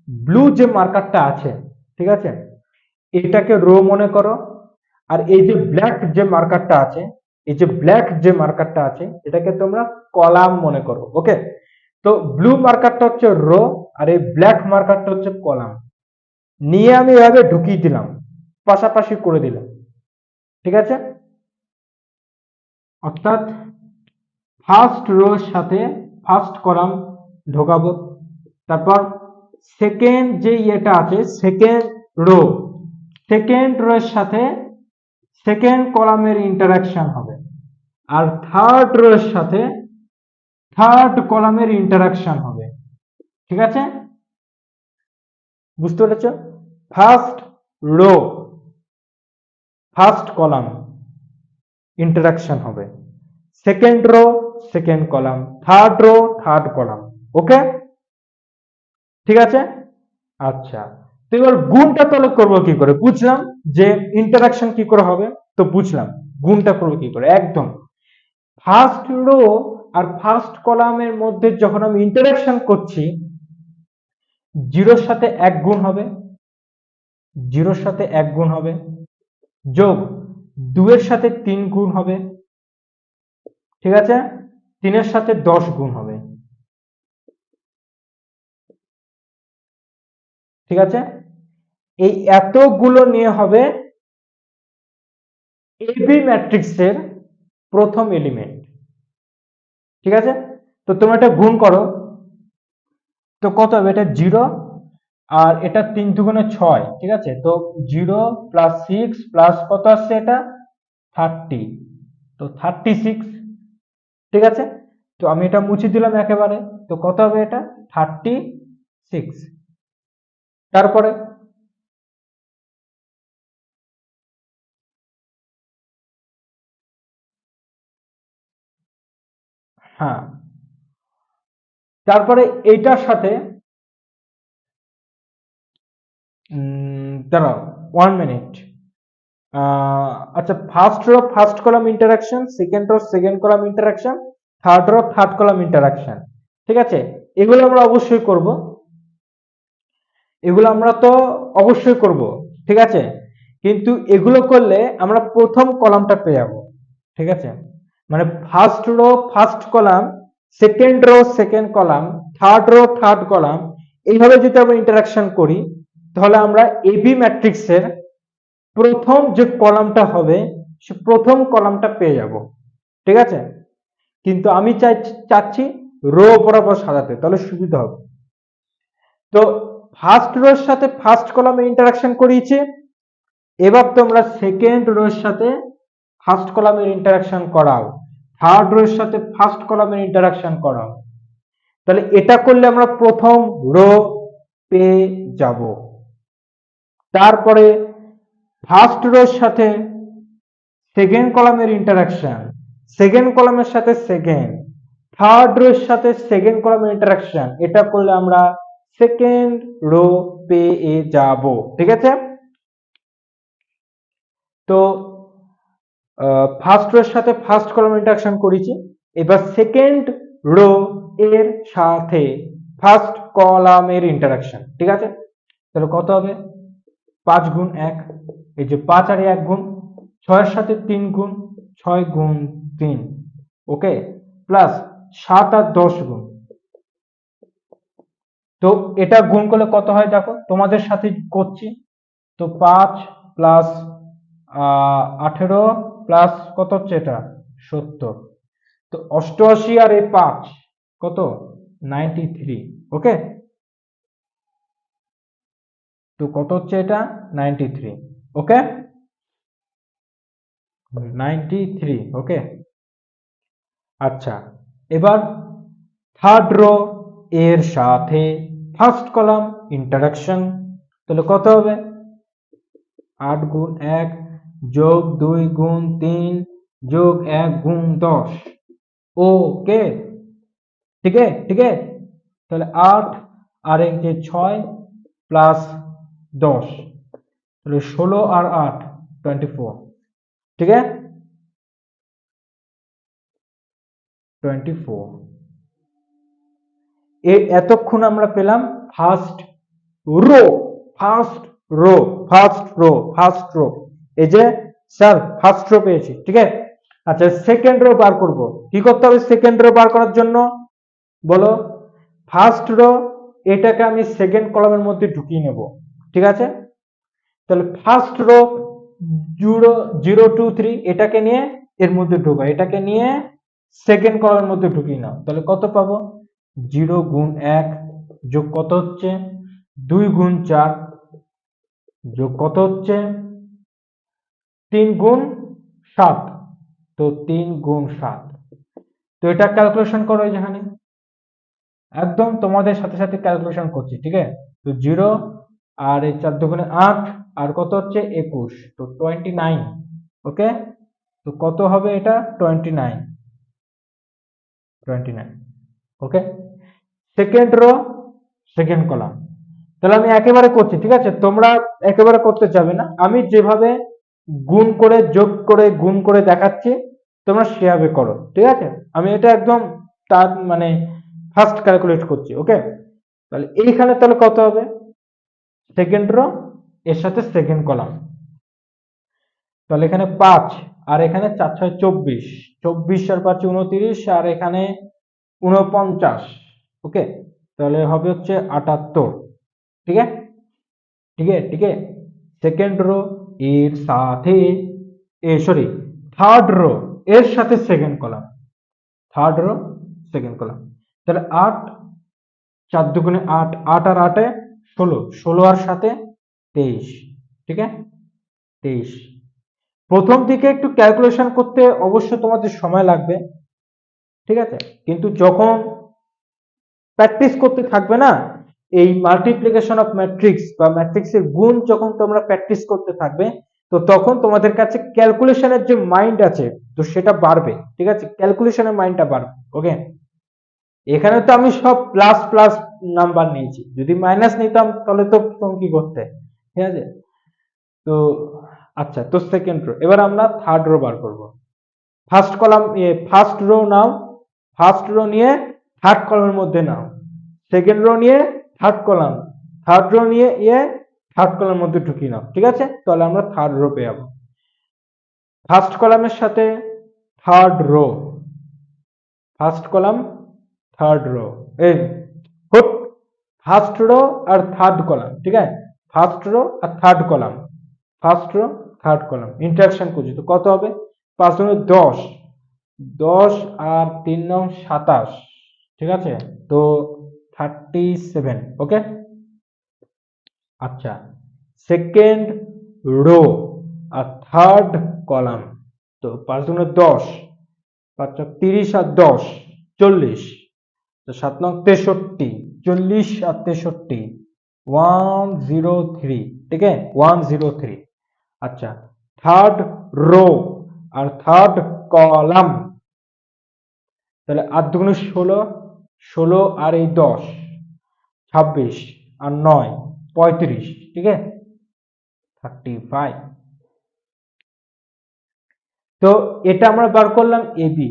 ব্লু যে মার্কারটা আছে, ঠিক আছে, এটাকে রো মনে করো। আর এই যে ব্ল্যাক যে মার্কারটা আছে, এই যে ব্ল্যাক যে মার্কারটা আছে, এটাকে তোমরা কলাম মনে করো। ওকে, তো ব্লু মার্কারটা হচ্ছে রো, আর এই ব্ল্যাক মার্কারটা হচ্ছে কলাম। নিয়ে আমি এভাবে ঢুকিয়ে দিলাম, পাশাপাশি করে দিলাম। ঠিক আছে, অর্থাৎ ফার্স্ট রোর সাথে ফার্স্ট কলাম ঢোকাবো, তারপর সেকেন্ড যে ইয়েটা আছে সেকেন্ড রো, সেকেন্ড রো এর সাথে সেকেন্ড কলামের ইন্টারাকশন হবে, আর থার্ড রো এর সাথে থার্ড কলামের ইন্টারাকশন হবে। ঠিক আছে, বুঝতে পেরেছ? First row first column interaction হবে, second row second column, third row third column. Okay, ঠিক আছে। আচ্ছা, তো এবার গুণটা তাহলে করবো কি করে? বুঝলাম যে ইন্টারাকশন কি করে হবে, তো বুঝলাম গুণটা করবো কি করে। একদম ফার্স্ট রো আর ফার্স্ট কলামের মধ্যে যখন আমি ইন্টারাকশন করছি, জিরোর সাথে এক গুণ হবে, জিরোর সাথে এক গুণ হবে, যোগ 2 এর সাথে 3 গুণ হবে, ঠিক আছে, 3 এর সাথে 10 গুণ হবে। ঠিক আছে, এই এতগুলো নিয়ে হবে এবি ম্যাট্রিক্সের প্রথম এলিমেন্ট। ঠিক আছে, তো তোমরা এটা গুণ করো, তো কত হবে? এটা 0, আর এটা 3 দুগুণে 6। ঠিক আছে, তো 0 প্লাস 6 প্লাস কত আসছে? এটা 30, তো 36। ঠিক আছে, তো আমি এটা মুছে দিলাম একেবারে, তো কত হবে? এটা 36। তারপরে হ্যাঁ, তারপরে এইটার সাথে দাঁড়াও 1 মিনিট। আচ্ছা, first row first column interaction, second row second column interaction, third row third column interaction. ঠিক আছে, এগুলো আমরা অবশ্যই করব, এগুলো আমরা তো অবশ্যই করব। ঠিক আছে, কিন্তু এগুলো করলে আমরা প্রথম কলামটা পেয়ে যাব। ঠিক আছে, মানে first row first column, second row second column, third row third column, এইভাবে যদি আমরা ইন্টারাকশন করি, তাহলে আমরা এবি ম্যাট্রিক্সের প্রথম যে কলামটা হবে সে প্রথম কলামটা পেয়ে যাব। ঠিক আছে, কিন্তু আমি চাচ্ছি রো বরাবর সাজাতে, তাহলে সুবিধা হবে। তো ফার্স্ট রোর সাথে ফার্স্ট কলামে ইন্টারাকশন করিয়েছি, এবার তোমরা সেকেন্ড রোর সাথে ফার্স্ট কলামের ইন্টারাকশন করাও, থার্ড রোর সাথে ফার্স্ট কলামের ইন্টারাকশন করাও, তাহলে এটা করলে আমরা প্রথম রো পেয়ে যাব। তারপরে ফার্স্ট রোর সাথে সেকেন্ড কলামের ইন্টারাকশন, সেকেন্ড কলামের সাথে সেকেন্ড, থার্ড রোর সাথে সেকেন্ড কলামের ইন্টারাকশন, এটা করলে আমরা সেকেন্ড রো পেয়ে যাব। ঠিক আছে, তো ফার্স্ট রোর সাথে ফার্স্ট কলাম ইন্টারাকশন করেছি, এবার সেকেন্ড রো এর সাথে ফার্স্ট কলামের ইন্টারাকশন। ঠিক আছে, তাহলে কত হবে? 5 গুণ 1, এই যে 5 আর 1 গুণ, 6 এর সাথে 3 গুণ, 6 গুণ 3। ওকে, প্লাস 7 আর 10 গুণ, তো এটা গুণ করলে কত হয় দেখো, তোমাদের সাথে করছি। তো 5 প্লাস 18 প্লাস কত হচ্ছে? এটা 70। তো 88 আর এই 5 কত 93। ওকে, তো কত হচ্ছে এটা 93। ওকে, 93। ওকে, আচ্ছা, এবার থার্ড রো এর সাথে ফার্স্ট কলাম ইন্টারাকশন, তাহলে কত হবে 8 গুণ 1 যোগ 2 গুণ 3 যোগ 1 গুণ 10। ওকে, ঠিক है ठीक है, তাহলে 8 আর এক যে 6 প্লাস 10, তাহলে 16 আর 8 24। ঠিক है 24। এতক্ষণ আমরা পেলাম first row, first row, first row, first row. এই যে স্যার ফার্স্ট রো পেয়েছি, ঠিক আছে। আচ্ছা, সেকেন্ড রো বার করব। কি করতে হবে সেকেন্ড রো বার করার জন্য বলো? ফার্স্ট রো এটাকে আমি সেকেন্ড কলামের মধ্যে ঢুকিয়ে নেব, ঠিক আছে। তাহলে ফার্স্ট রো 0 0 2 3 এটাকে নিয়ে এর মধ্যে ঢোকা, এটাকে নিয়ে সেকেন্ড কলামের মধ্যে ঢুকিয়ে নাও, তাহলে কত পাবো 0 গুণ 1 যোগ কত হচ্ছে 2 গুণ 4 যোগ কত হচ্ছে 3 গুণ 7, তো 3 গুণ 7। তো এটা ক্যালকুলেশন করো যেখানে, একদম তোমাদের সাথে সাথে ক্যালকুলেশন করছি, ঠিক আছে। তো 0 আর এই 4 দুগুণে 8 আর কত হচ্ছে 21, তো 29। ওকে, তো কত হবে এটা 29। ওকে, সেকেন্ড রো সেকেন্ড কলাম, তাহলে আমি একেবারে করছি, ঠিক আছে। তোমরা একেবারে করতে যাবে না, আমি যেভাবে গুণ করে যোগ করে গুণ করে দেখাচ্ছি তোমরা সেভাবে করো, ঠিক আছে। আমি এটা একদম তার মানে ফার্স্ট ক্যালকুলেট করছি। ওকে, তাহলে এইখানে তাহলে কত হবে সেকেন্ড রো এর সাথে সেকেন্ড কলাম, তাহলে এখানে 5 আর এখানে 4 6 24, 24 আর 5 29 আর এখানে 49। ওকে, তাহলে হবে হচ্ছে 78। ঠিক আছে ঠিক আছে ঠিক আছে, সেকেন্ড রো এর সাথে সরি থার্ড রো এর সাথে second column, third rho second column, তাহলে 8 4 দুগুণে 8, 8 আর 8 16, 16 আর সাথে 23। ঠিক আছে 23। প্রথম দিকে একটু ক্যালকুলেশন করতে অবশ্য তোমাদের সময় লাগবে, ঠিক আছে, কিন্তু যখন প্র্যাকটিস করতে থাকবে না, এই মাল্টিপ্লিকেশন অফ ম্যাট্রিক্স বা ম্যাট্রিক্সের গুণ যখন তোমরা প্র্যাকটিস করতে থাকবে, তো তখন তোমাদের কাছে ক্যালকুলেশনের যে মাইন্ড আছে তো সেটা বাড়বে, ঠিক আছে, ক্যালকুলেশনের মাইন্ডটা বাড়বে। ওকে, এখানে তো আমি সব প্লাস প্লাস নাম্বার নিয়েছি, যদি মাইনাস নিতাম তাহলে তো তুমি কি করতে, ঠিক আছে। তো আচ্ছা, তো সেকেন্ড রো, এবার আমরা থার্ড রো বার করব। ফার্স্ট কলাম ফার্স্ট রো নাও, ফার্স্ট রো নিয়ে থার্ড কলামের মধ্যে নাও, সেকেন্ড রো নিয়ে থার্ড কলাম, থার্ড রো নিয়ে থার্ড কলামের মধ্যে ঢুকিয়ে নাও, ঠিক আছে। তাহলে আমরা থার্ড রো পেয়ে যাবো। ফার্স্ট কলামের সাথে third row, first column third row, এই হুট ফার্স্ট রো আর থার্ড কলাম, ঠিক আছে, ফার্স্ট রো আর third column, first row third column interaction করছি, তো কত হবে 5 গুণে 10, 10 আর 3 নং 27, ঠিক আছে, তো 37। ওকে, আচ্ছা, সেকেন্ড রো আর থার্ড কলাম, তো 5 গুণে 10, 5 30 আর 10 40, তো 7 নং 63, 40 আর 63 103, ঠিক আছে 103। আচ্ছা, থার্ড রো আর থার্ড কলাম, তাহলে 8 দুগুণে 16, 16 আর এই 10 26 আর 9 35, ঠিক আছে 35। তো এটা আমরা বার করলাম এবি,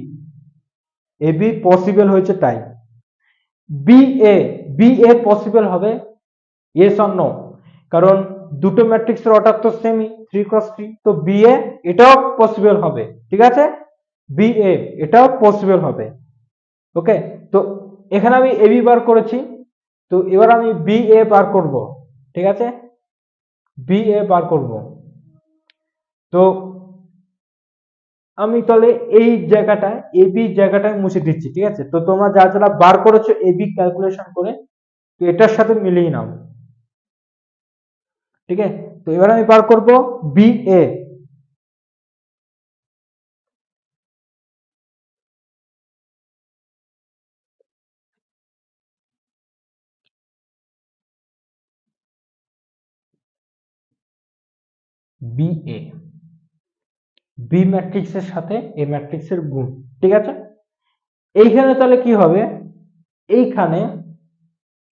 এবি পসিবল হয়েছে তাই। বিএ, বিএ পসিবল হবে ইয়েস অর নো, কারণ দুটো ম্যাট্রিক্সের অর্ডার তো সেমই 3 ক্রস 3, তো বিএ এটাও পসিবল হবে, ঠিক আছে, বিএ এটাও পসিবল হবে। ওকে, তো এখানে আমি এবি বার করেছি, তো এবার আমি বিএ বার করব, ঠিক আছে, বিএ বার করব। তো আমি তাহলে এই জায়গাটা এবি জায়গাটায় মুছে দিচ্ছি, ঠিক আছে। তো তোমরা যারা বার করেছো এবি ক্যালকুলেশন করে তো এটার সাথে মিলিয়ে নাও, ঠিক আছে। তো এবার আমি বার করব B A, B A B ম্যাট্রিক্সের সাথে এ ম্যাট্রিক্সের গুণ, ঠিক আছে। এইখানে তাহলে কি হবে, এইখানে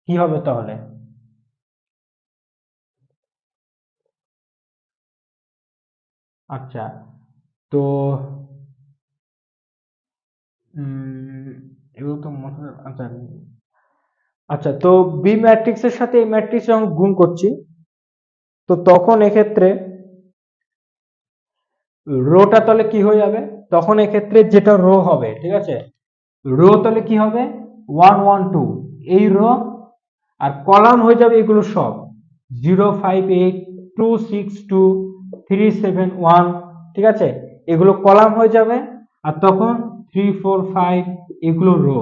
কি হবে তাহলে, আচ্ছা তো এগুলো তো আচ্ছা আচ্ছা, তো বি ম্যাট্রিক্সের সাথে এই ম্যাট্রিক্স যখন গুণ করছি তো তখন এক্ষেত্রে রোটা তাহলে কি হয়ে যাবে, তখন এক্ষেত্রে যেটা রো হবে, ঠিক আছে, রো তাহলে কি হবে 1 1 2 এই রো, আর কলাম হয়ে যাবে এগুলো সব 0 5 8 2 6 2 3 7 1, ঠিক আছে, এগুলো কলাম হয়ে যাবে। আর তখন 3 4 5 এগুলো রো,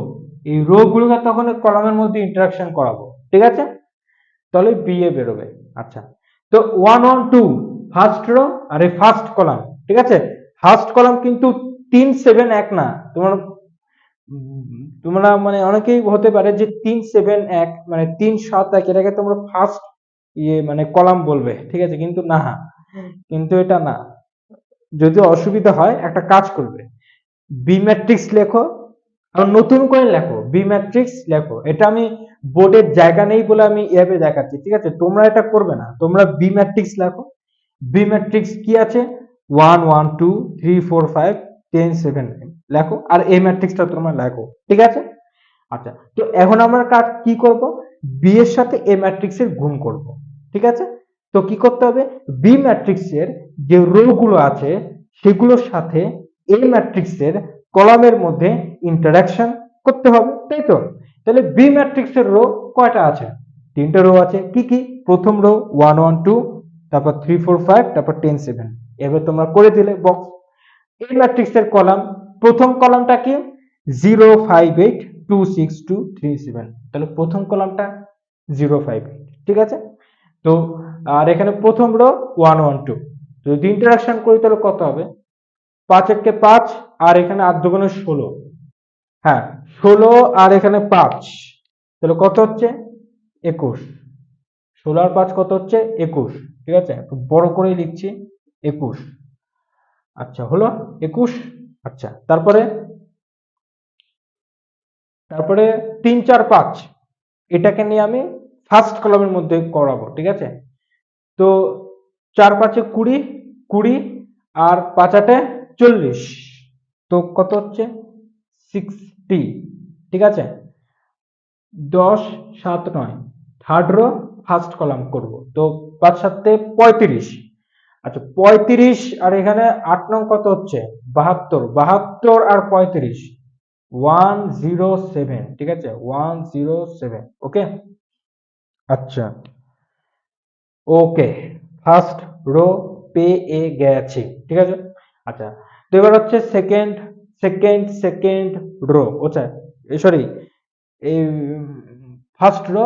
এই রো গুলোকে তখন কলামের মধ্যে ইন্টারাকশন করাবো, ঠিক আছে, তাহলে বি এ বেরোবে। আচ্ছা, তো 1 1 2 ফার্স্ট রো আর এই ফার্স্ট কলাম, ঠিক আছে। ফার্স্ট কলাম কিন্তু 3 7 1 না, তোমরা মানে অনেকেই হতে পারে যে 3 7 1 মানে 3 7 1 এটাকে তোমরা ফার্স্ট মানে কলাম বলবে, ঠিক আছে, কিন্তু না, কিন্তু এটা না। যদি অসুবিধা হয় একটা কাজ করবে, বি ম্যাট্রিক্স লেখো আর নতুন করে লেখো, বি ম্যাট্রিক্স লেখো। এটা আমি বোর্ডের জায়গা নেই বলে আমি এভাবে দেখাচ্ছি, ঠিক আছে, তোমরা এটা করবে না, তোমরা বি ম্যাট্রিক্স লেখো। বি ম্যাট্রিক্স কি আছে 1 1 2 3 4 5 10 7 9 লেখো, আর এই ম্যাট্রিক্সটা তোমরা লেখো, ঠিক আছে। আচ্ছা, তো এখন আমরা কাজ কি করব, বি এর সাথে এ ম্যাট্রিক্সের গুণ করব, ঠিক আছে। তো কি করতে হবে, বি ম্যাট্রিক্সের যে রো গুলো আছে সেগুলোর সাথে এ ম্যাট্রিক্সের কলামের মধ্যে ইন্টারাকশন করতে হবে, তাই তো। তাহলে বি ম্যাট্রিক্সের রো কয়টা আছে, 3টে রো আছে, কি কি, প্রথম রো 1 1 2, তারপর 3 4 5, তারপর 10 7, এবার তোমরা করে দিলে বক্স। এ ম্যাট্রিক্সের কলাম, প্রথম কলামটা কি 0 5 8 2 6 2 3 7, তাহলে প্রথম কলামটা 0 5 8, ঠিক আছে। তো আর এখানে প্রথম রো 1 1 2, যদি ইন্টারাকশন করি তাহলে কত হবে, 5 1 5, আর এখানে 8 2 16, হ্যাঁ 16, আর এখানে 5, তাহলে কত হচ্ছে 21, 16 আর 5 কত হচ্ছে 21, ঠিক আছে, একটু বড় করেই লিখছি 21। আচ্ছা হলো 21। আচ্ছা, তারপরে তারপরে 3 4 5 এটাকে নিয়ে আমি ফার্স্ট কলামের মধ্যে করাবো, ঠিক আছে। তো 4 5 20, 20 আর 5 8 40, তো কত হচ্ছে 60, ঠিক আছে। 10 7 9 থার্ড রো ফার্স্ট কলাম করব, তো 5 7 35। আচ্ছা 35, আর এখানে 8 নং কত হচ্ছে 72, 72 আর 35 107, ঠিক আছে 107, ওকে। আচ্ছা ওকে, ফার্স্ট রো পেয়ে গেছে, ঠিক আছে। আচ্ছা, তো এবার হচ্ছে সেকেন্ড সেকেন্ড সেকেন্ড রো, আচ্ছা সরি, এই ফার্স্ট রো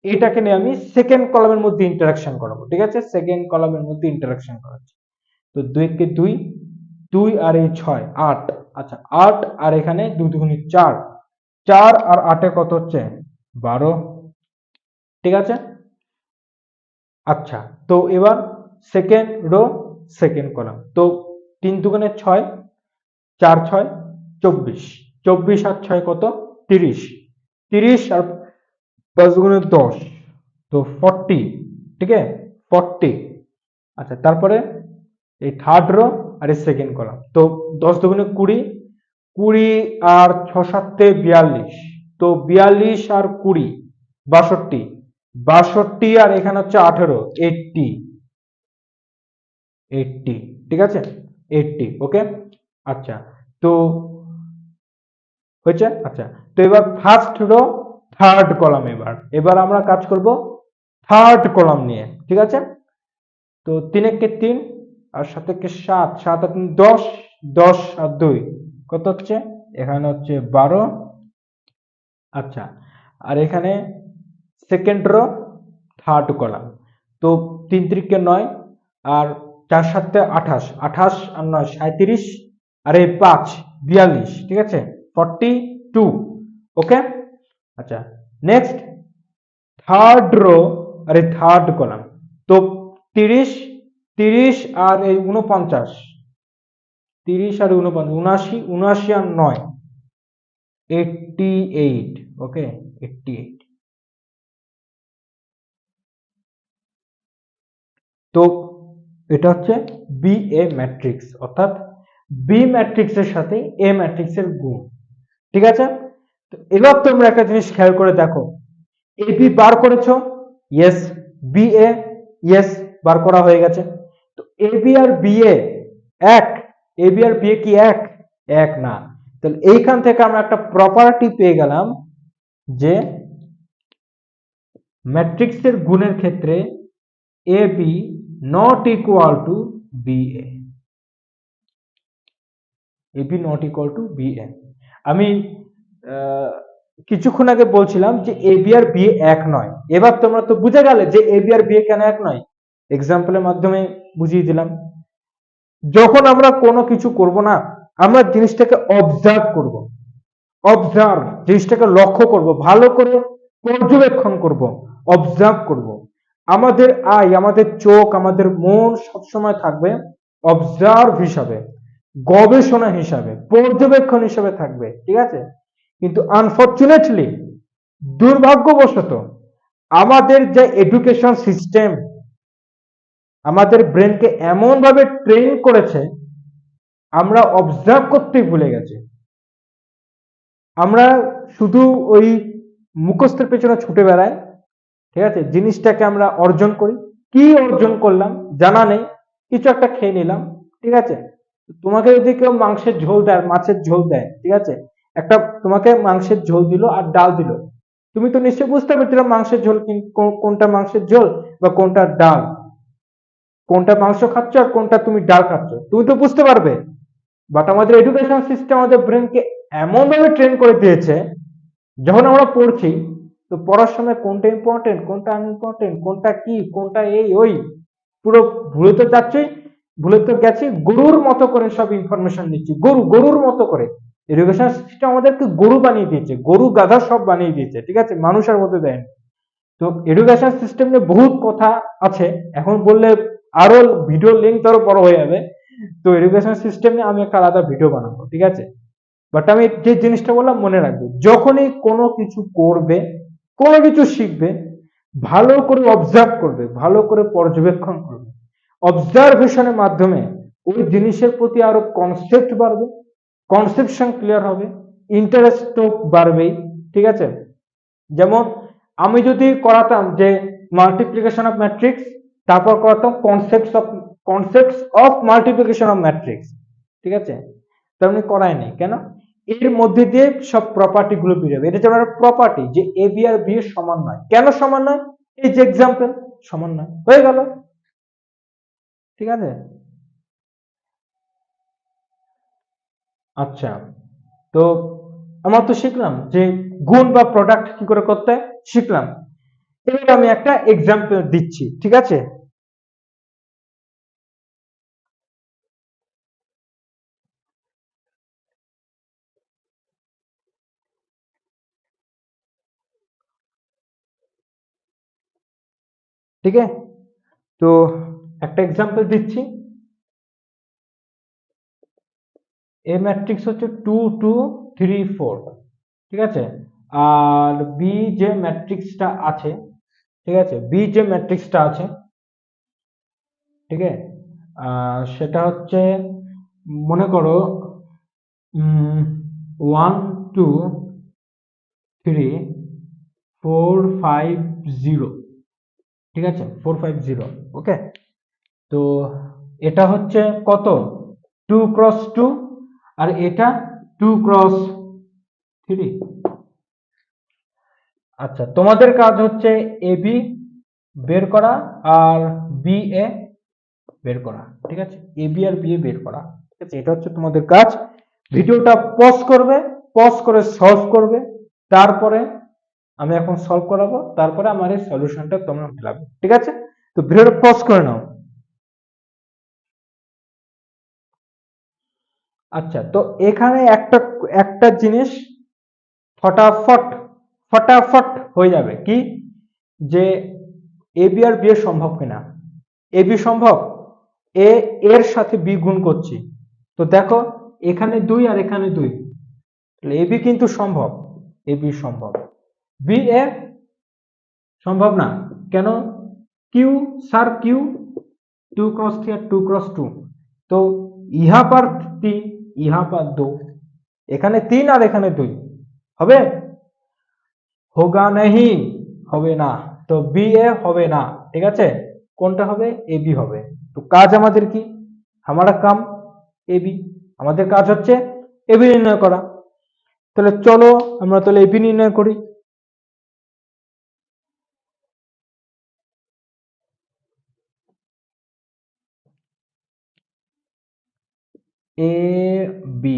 এটাকে নিয়ে আমি সেকেন্ড কলামের মধ্যে ইন্টারাকশন করাবো, ঠিক আছে, সেকেন্ড কলামের মধ্যে ইন্টারাকশন করাচ্ছি। তো 2 কে 2, 2 আর এই 6 8, আচ্ছা 8, আর এখানে 2 2 4, 4 আর 8 কত হচ্ছে 12, ঠিক আছে। আচ্ছা, তো এবার সেকেন্ড রো সেকেন্ড কলাম, তো 3 2 6, 4 6 24, 24 আর 6 কত 30, 30 আর 5 গুণে 10, তো 40, ঠিক আছে 40। আচ্ছা, তারপরে এই থার্ড রো আর এই সেকেন্ড কলাম, তো 10 দুগুণে 20, 20 আর 6 7 42, তো 42 আর 20 62, 62 আর এখানে হচ্ছে 18 80, 80, ঠিক আছে 80, ওকে। আচ্ছা, তো হয়েছে। আচ্ছা, তো এবার ফার্স্ট রো থার্ড কলাম, এবার এবার আমরা কাজ করব থার্ড কলাম নিয়ে, ঠিক আছে। তো 3 একে 3 আর 7 একে 7, 7 আর 3 10, 10 আর 2 কত হচ্ছে? এখানে হচ্ছে 12। আচ্ছা, আর এখানে সেকেন্ড রো থার্ড কলাম। তো 3 3 9 আর 4 7 28, 28 আর 9 37 আর এই 5 42, ঠিক আছে, 42। ওকে। আচ্ছা, নেক্সট থার্ড রো আর এই থার্ড কলাম। তো 30 30 আর এই 49, 30 আর 49, 79 79 আর 9 88। ওকে, 88। তো এটা হচ্ছে বি এ ম্যাট্রিক্স, অর্থাৎ বি ম্যাট্রিক্সের সাথে এ ম্যাট্রিক্সের গুণ। ঠিক আছে। তো এবার তোমরা একটা জিনিস খেয়াল করে দেখো, এ বি বার করেছো, ইয়েস। বি এ, ইয়েস, বার করা হয়ে গেছে। তো A B R B A এক, A B R B A কি এক? এক না। তাহলে এইখান থেকে আমরা একটা প্রপার্টি পেয়ে গেলাম যে ম্যাট্রিক্সের গুণের ক্ষেত্রে A B not equal to B A, A B not equal to B A. আমি কিছুক্ষণ আগে বলছিলাম যে এ বি আর বি এক নয়। এবার তোমরা তো বুঝে গেলে যে এ বি আর বি কেন এক নয়, এক্সাম্পলের মাধ্যমে বুঝিয়ে দিলাম। যখন আমরা কোনো কিছু করব না, আমরা জিনিসটাকে অবজার্ভ করব, অবজার্ভ, জিনিসটাকে লক্ষ্য করব, ভালো করে পর্যবেক্ষণ করব, অবজার্ভ করব। আমাদের আই, আমাদের চোখ, আমাদের মন সবসময় থাকবে অবজার্ভ হিসাবে, গবেষণা হিসাবে, পর্যবেক্ষণ হিসাবে থাকবে। ঠিক আছে। কিন্তু আনফরচুনেটলি, দুর্ভাগ্যবশত আমাদের যে এডুকেশন সিস্টেম আমাদের ব্রেনকে এমন ভাবে ট্রেন করেছে, আমরা অবজার্ভ করতেই ভুলে গেছি। আমরা শুধু ওই মুখস্থের পেছনে ছুটে বেড়াই। ঠিক আছে, জিনিসটাকে আমরা অর্জন করি, কি অর্জন করলাম জানা নেই, কিছু একটা খেয়ে নিলাম। ঠিক আছে। তোমাকে যদি কেউ মাংসের ঝোল দেয়, মাছের ঝোল দেয়, ঠিক আছে, একটা তোমাকে মাংসের ঝোল দিল আর ডাল দিল, তুমি তো নিশ্চয়ই বুঝতে পারছিলে মাংসের ঝোল কোনটা মাংসের ঝোল বা কোনটা ডাল, কোনটা মাংস খাচ্ছ আর কোনটা তুমি ডাল খাচ্ছ, তুমি তো বুঝতে পারবে। বাট আমাদের এডুকেশন সিস্টেম আমাদের ব্রেনকে এমন ভাবে ট্রেন করে দিয়েছে, যখন আমরা পড়ছি তো পড়ার সময় কোনটা ইম্পর্টেন্ট, কোনটা আনইম্পর্টেন্ট, কোনটা কি, কোনটা এই ওই, পুরো ভুলে তো যাচ্ছি, ভুলে তো গেছি, গরুর মতো করে সব ইনফরমেশন নিচ্ছি, গরুর মতো করে। এডুকেশন সিস্টেম আমাদেরকে গরু বানিয়ে দিয়েছে, গরু গাধা সব বানিয়ে দিয়েছে। ঠিক আছে, মানুষের মধ্যে দেয়নি। তো এডুকেশন সিস্টেম নিয়ে বহুত কথা আছে, এখন বললে আরো ভিডিও লিঙ্ক আরো বড় হয়ে যাবে। তো এডুকেশন সিস্টেম নিয়ে আমি একটা আলাদা ভিডিও বানাবো। ঠিক আছে। বাট আমি যে জিনিসটা বললাম মনে রাখবে, যখনই কোনো কিছু করবে, কোনো কিছু শিখবে, ভালো করে অবজার্ভ করবে, ভালো করে পর্যবেক্ষণ করবে। অবজারভেশনের মাধ্যমে ওই জিনিসের প্রতি আরো কনসেপ্ট বাড়বে, কনসেপশন ক্লিয়ার হবে, ইন্টারেস্ট তো বাড়বেই। ঠিক আছে। যেমন আমি যদি করাতাম যে মাল্টিপ্লিকেশন অফ ম্যাট্রিক্স, তারপর করাতাম concepts of multiplication of matrix, ঠিক আছে, তেমনি করায়নি কেন? এর মধ্যে দিয়ে সব প্রপার্টি গুলো বেরোবে। এটা যেমন প্রপার্টি যে এ বি আর বি এর সমান নয়, কেন সমান নয়? এই যে এক্সাম্পল, সমান নয়, হয়ে গেল। ঠিক আছে। আচ্ছা, তো আমরা তো শিখলাম যে গুণ বা প্রোডাক্ট কি করে করতে হয়, শিখলাম। এবার আমি একটা এক্সাম্পল দিচ্ছি। ঠিক আছে। ঠিক আছে, তো একটা এক্সাম্পল দিচ্ছি। এ ম্যাট্রিক্স হচ্ছে 2 2 3 4, ঠিক আছে। আর বি যে ম্যাট্রিক্সটা আছে, ঠিক আছে, বি যে ম্যাট্রিক্সটা আছে, ঠিক আছে, সেটা হচ্ছে মনে করো 1 2 3 4 5 0, ঠিক আছে, 4 5 0। ওকে। তো এটা হচ্ছে কত? 2 × 2, আর এটা 2 × 3। আচ্ছা, তোমাদের কাজ হচ্ছে এ বি বের করা আর বি এ বের করা। ঠিক আছে, A B R B A বের করা। ঠিক আছে, এটা হচ্ছে তোমাদের কাজ। ভিডিওটা পজ করবে, পজ করে সলভ করবে, তারপরে আমি এখন সলভ করাবো, তারপরে আমার এই সলিউশনটা তোমরা মেলাবে। ঠিক আছে, তো ভিডিওটা পজ করে নাও। আচ্ছা, তো এখানে একটা একটা জিনিস ফটাফট ফটাফট হয়ে যাবে, কি যে এ বি আর বি এর সম্ভব কিনা। এ বি সম্ভব, এ এর সাথে বি গুণ করছি, তো দেখো এখানে 2 আর এখানে 2, তাহলে এ বি কিন্তু সম্ভব, এ বি সম্ভব। বি এ সম্ভব না, কেন? কিউ, স্যার কিউ 2 क्रॉस 3 আর 2 क्रॉस 2, तो यहाँ पर 3, यहाँ पर 2, এখানে 3 আর এখানে 2 হবে? होगा नहीं, হবে না, তো বি এ হবে না। ঠিক আছে, কোনটা হবে? এ বি হবে। তো কাজ আমাদের কি? हमारा काम এ বি, আমাদের কাজ হচ্ছে এ বি নির্ণয় করা। তাহলে চলো আমরা তাহলে এ বি নির্ণয় করি। ए बी,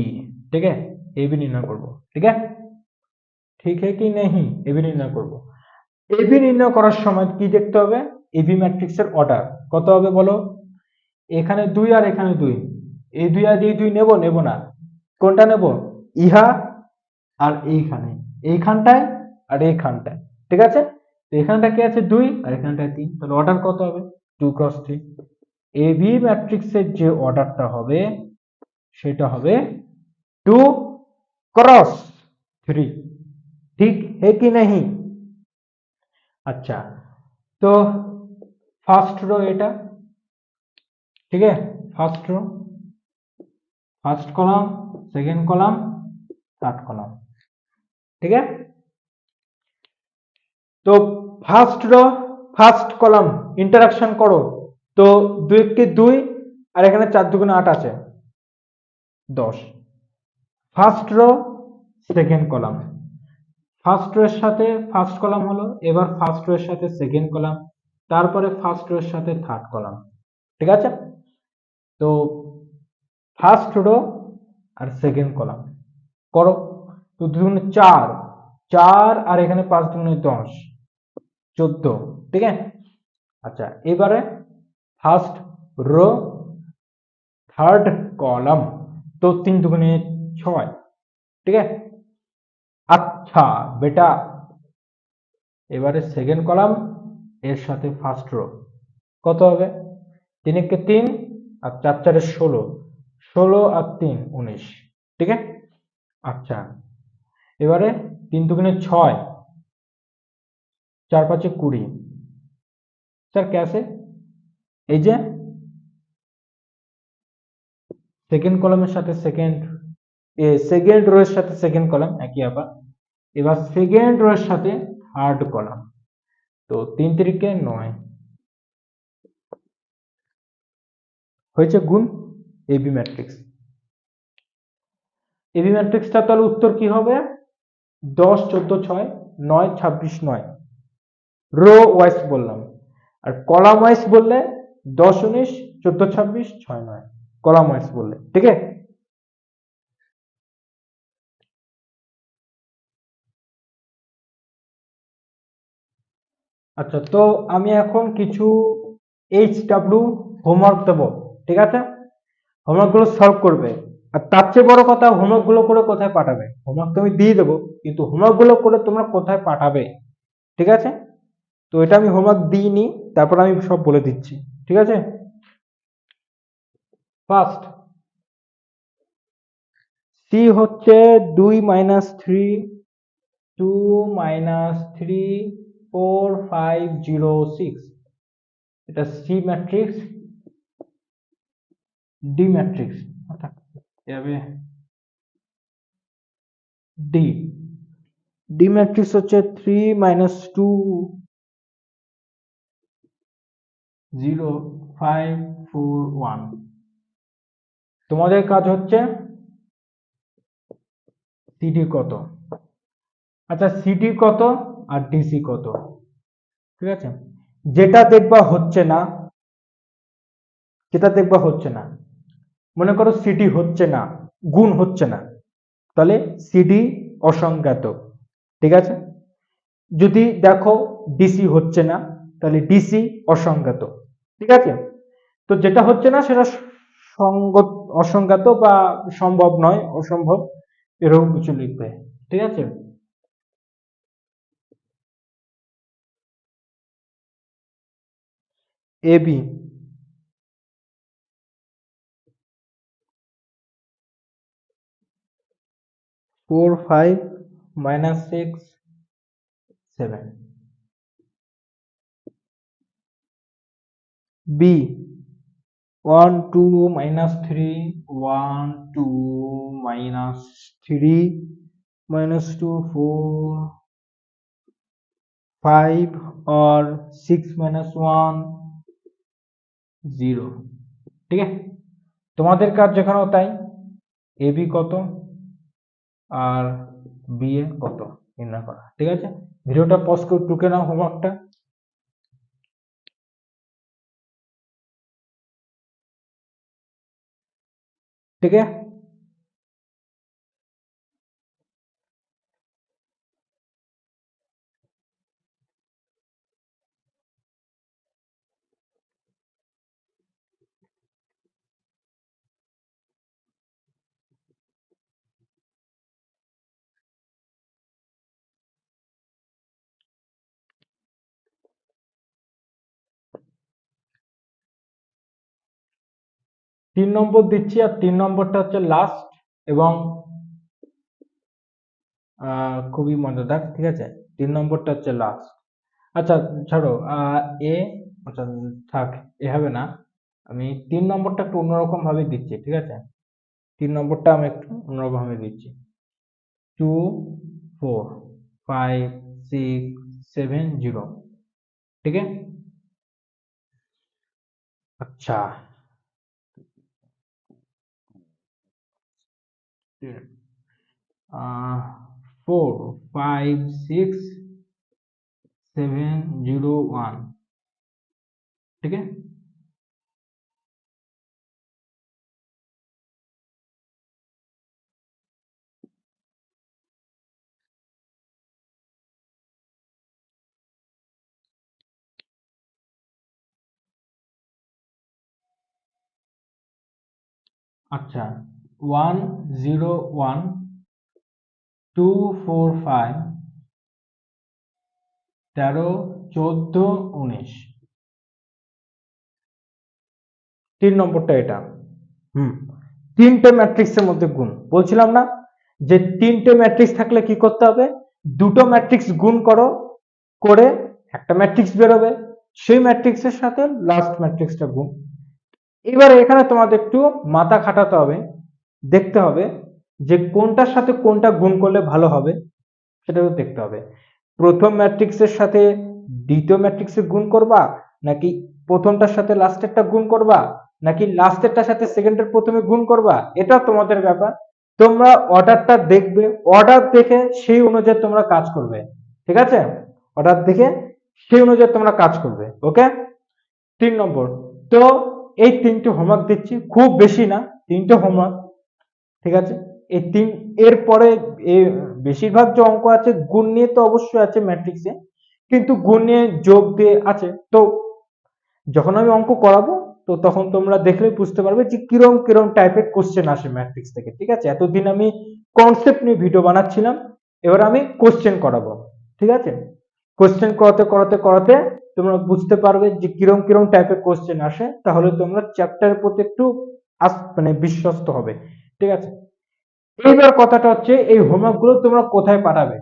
ठीक है, ए बी निर्णय করব। ঠিক আছে, ঠিক है कि नहीं? এ বি নির্ণয় করব। এ বি নির্ণয় করার সময় কি দেখতে হবে? এ বি ম্যাট্রিক্সের অর্ডার কত হবে বলো? এখানে 2 আর এখানে 2, এই 2 আর এই 2 নেব, নেব না, কোনটা নেব? ইহা আর এইখানে, এইখানটায় আর এইখানটায়। ঠিক আছে, তো এখানটা কি আছে? 2 আর এখানটায় 3, তাহলে অর্ডার কত হবে? 2 क्रॉस 3। এ বি ম্যাট্রিক্সের যে অর্ডারটা হবে সেটা হবে 2 क्रॉस 3। ঠিক है कि नहीं? अच्छा, तो फर्स्ट रो এটা, ठीक है, first row, first column, second column, third column. ठीक है, तो first row first column interaction করো, তো 2 কে 2 আর এখানে 4 দুগুণে 8 আছে 10। First row second column, first rho এর সাথে ফার্স্ট কলাম হলো, এবার ফার্স্ট রো এর সাথে সেকেন্ড কলাম, তারপরে ফার্স্ট রো এর সাথে থার্ড কলাম। ঠিক আছে, তো ফার্স্ট রো আর সেকেন্ড কলাম করো, তো 2 দুগুণে 4, 4 আর এখানে 5 দুগুণে 10, 14। ঠিক আছে, আচ্ছা এবারে ফার্স্ট রো থার্ড কলাম, तो 3 দুগুণে 6। ঠিক আছে, আচ্ছা বেটা এবারে সেকেন্ড কলাম এর সাথে ফার্স্ট রো কত হবে? 3 একে 3 আর 4 4 16, 16 আর 3 19। ঠিক আছে, আচ্ছা এবারে 3 দুগুণে 6, 4 5 20। স্যার कैसे? এই যে সেকেন্ড কলামের সাথে সেকেন্ড রো এর সাথে সেকেন্ড কলাম একই আবার, এবার সেকেন্ড রো এর সাথে থার্ড কলাম, তো 3 তিরিকে 9 হয়েছে গুণ এবি ম্যাট্রিক্স। এবি ম্যাট্রিক্সটা তাহলে উত্তর কি হবে? 10 14 6 9 26 9, রো ওয়াইজ বললাম, আর কলাম ওয়াইজ বললে 10 19 14 26 6 9, কলাম ওয়াইজ বললে। ঠিক আছে, আচ্ছা তো আমি এখন কিছু HW হোমওয়ার্ক দেবো। ঠিক আছে, হোমওয়ার্ক গুলো সলভ করবে, আর তার চেয়ে বড় কথা হোমওয়ার্ক গুলো করে কোথায় পাঠাবে। হোমওয়ার্ক তো আমি দিয়ে দেবো, কিন্তু হোমওয়ার্ক গুলো করে তোমরা কোথায় পাঠাবে। ঠিক আছে, তো এটা আমি হোমওয়ার্ক দিইনি, তারপর আমি সব বলে দিচ্ছি। ঠিক আছে, ফার্স্ট সি হচ্ছে 2 মাইনাস 3, 2 মাইনাস 3 4 5 0 6, এটা সি ম্যাট্রিক্স। ডি ম্যাট্রিক্স অর্থাৎ এভাবে ডি, ডি ম্যাট্রিক্স হচ্ছে 3 মাইনাস 2 0 5 4 1। তোমাদের কাজ হচ্ছে সিডি কত, আচ্ছা সিডি কত আর ডিসি কত। ঠিক আছে, যেটা দেখবা হচ্ছে না, যেটা দেখবা হচ্ছে না, মনে করো সিডি হচ্ছে না, গুণ হচ্ছে না, তাহলে সিডি অসংজ্ঞাত। ঠিক আছে, যদি দেখো ডিসি হচ্ছে না, তাহলে ডিসি অসংজ্ঞাত। ঠিক আছে, তো যেটা হচ্ছে না সেটা সঙ্গত অসংজ্ঞাত বা সম্ভব নয়, অসম্ভব, এরকম কিছু লিখবে। ঠিক আছে, এ বি 4 5 -6 7, বি 1 2 -3 1 2 -3 -2 4 5 और 6 -1 0। ঠিক আছে, তোমাদের কাজ যেখানেও তাই, এ বি কত আর বি এ কত নির্ণয় করা। ঠিক আছে, ভিডিওটা পজ করে টুকে নাও হোমওয়ার্কটা। ঠিক আছে, 3 নম্বর দিচ্ছি, আর 3 নম্বরটা হচ্ছে লাস্ট এবং খুবই মজাদার। ঠিক আছে, 3 নম্বরটা হচ্ছে লাস্ট। আচ্ছা ছাড়ো, এ, আচ্ছা থাক, এ হবে না, আমি 3 নম্বরটা একটু অন্যরকম ভাবে দিচ্ছি। ঠিক আছে, 3 নম্বরটা আমি একটু অন্যরকম ভাবে দিচ্ছি। 2 4 5 6 7 0। ঠিক আছে, আচ্ছা 4 5 6 7 0 1। ঠিক আছে, আচ্ছা 1 0 1 2 4 5 13 14 19। 3 নম্বরটা এটা। হুম, 3টে ম্যাট্রিক্সের মধ্যে গুণ বলছিলাম না, যে 3টে ম্যাট্রিক্স থাকলে কি করতে হবে, দুটো ম্যাট্রিক্স গুণ করো, করে একটা ম্যাট্রিক্স বেরোবে, সেই ম্যাট্রিক্সের সাথে লাস্ট ম্যাট্রিক্সটা গুণ। এবার এখানে তোমাদের একটু মাথা খাটাতে হবে, দেখতে হবে যে কোনটার সাথে কোনটা গুণ করলে ভালো হবে, সেটাও দেখতে হবে। প্রথম ম্যাট্রিক্সের সাথে দ্বিতীয় ম্যাট্রিক্সের গুণ করবা, নাকি প্রথমটার সাথে লাস্টেরটা গুণ করবা, নাকি লাস্টেরটার সাথে সেকেন্ডের প্রথমে গুণ করবা, এটা তোমাদের ব্যাপার। তোমরা অর্ডারটা দেখবে, অর্ডার দেখে সেই অনুযায়ী তোমরা কাজ করবে। ঠিক আছে, অর্ডার দেখে সেই অনুযায়ী তোমরা কাজ করবে। ওকে, 3 নম্বর। তো এই 3টে হোমওয়ার্ক দিচ্ছি, খুব বেশি না, 3টে হোমওয়ার্ক। ঠিক আছে, এই তিন, এরপরে এই বেশিরভাগ যে অঙ্ক আছে গুণ নিয়ে তো অবশ্যই আছে ম্যাট্রিক্সে, কিন্তু গুণ নিয়ে যোগ দিয়ে আছে। তো যখন আমি অঙ্ক করাবো, তো তখন তোমরা দেখলে বুঝতে পারবে যে কিরম কিরম টাইপের কোশ্চেন আসে ম্যাট্রিক্স থেকে। ঠিক আছে, এতদিন আমি কনসেপ্ট নিয়ে ভিডিও বানাচ্ছিলাম, এবার আমি কোশ্চেন করাবো। ঠিক আছে, কোশ্চেন করাতে করাতে করাতে তোমরা বুঝতে পারবে যে কিরম কিরম টাইপের কোশ্চেন আসে, তাহলে তোমরা চ্যাপ্টারের প্রতি একটু মানে বিশ্বস্ত হবে। ঠিক আছে, এইবার কথাটা হচ্ছে এই হোমওয়ার্ক গুলো তোমরা কোথায় পাঠাবে।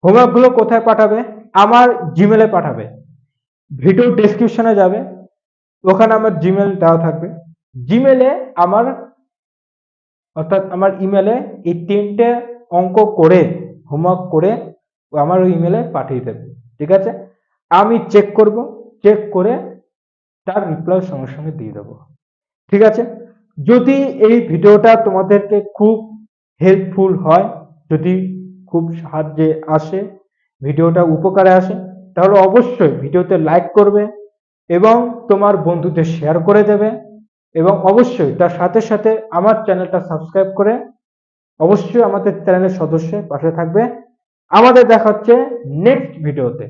হোমওয়ার্ক গুলো কোথায় পাঠাবে, আমার জিমেলে পাঠাবে। ভিডিও ডেসক্রিপশনে যাবে, ওখানে আমার জিমেল দেওয়া থাকবে। জিমেলে আমার, অর্থাৎ আমার ইমেলে এই 3টে অঙ্ক করে, হোমওয়ার্ক করে আমার ওই ইমেলে পাঠিয়ে দেবে। ঠিক আছে, আমি চেক করব, চেক করে তার রিপ্লাই সঙ্গে সঙ্গে দিয়ে দেবো। ঠিক আছে, যদি এই ভিডিওটা তোমাদেরকে খুব হেল্পফুল হয়, যদি খুব সাহায্যে আসে, ভিডিওটা উপকারে আসে, তাহলে অবশ্যই ভিডিওতে লাইক করবে এবং তোমার বন্ধুদের শেয়ার করে দেবে। এবং অবশ্যই তার সাথে সাথে আমার চ্যানেলটা সাবস্ক্রাইব করে অবশ্যই আমাদের চ্যানেলের সদস্যের পাশে থাকবে। আমাদের দেখা হচ্ছে নেক্সট ভিডিওতে।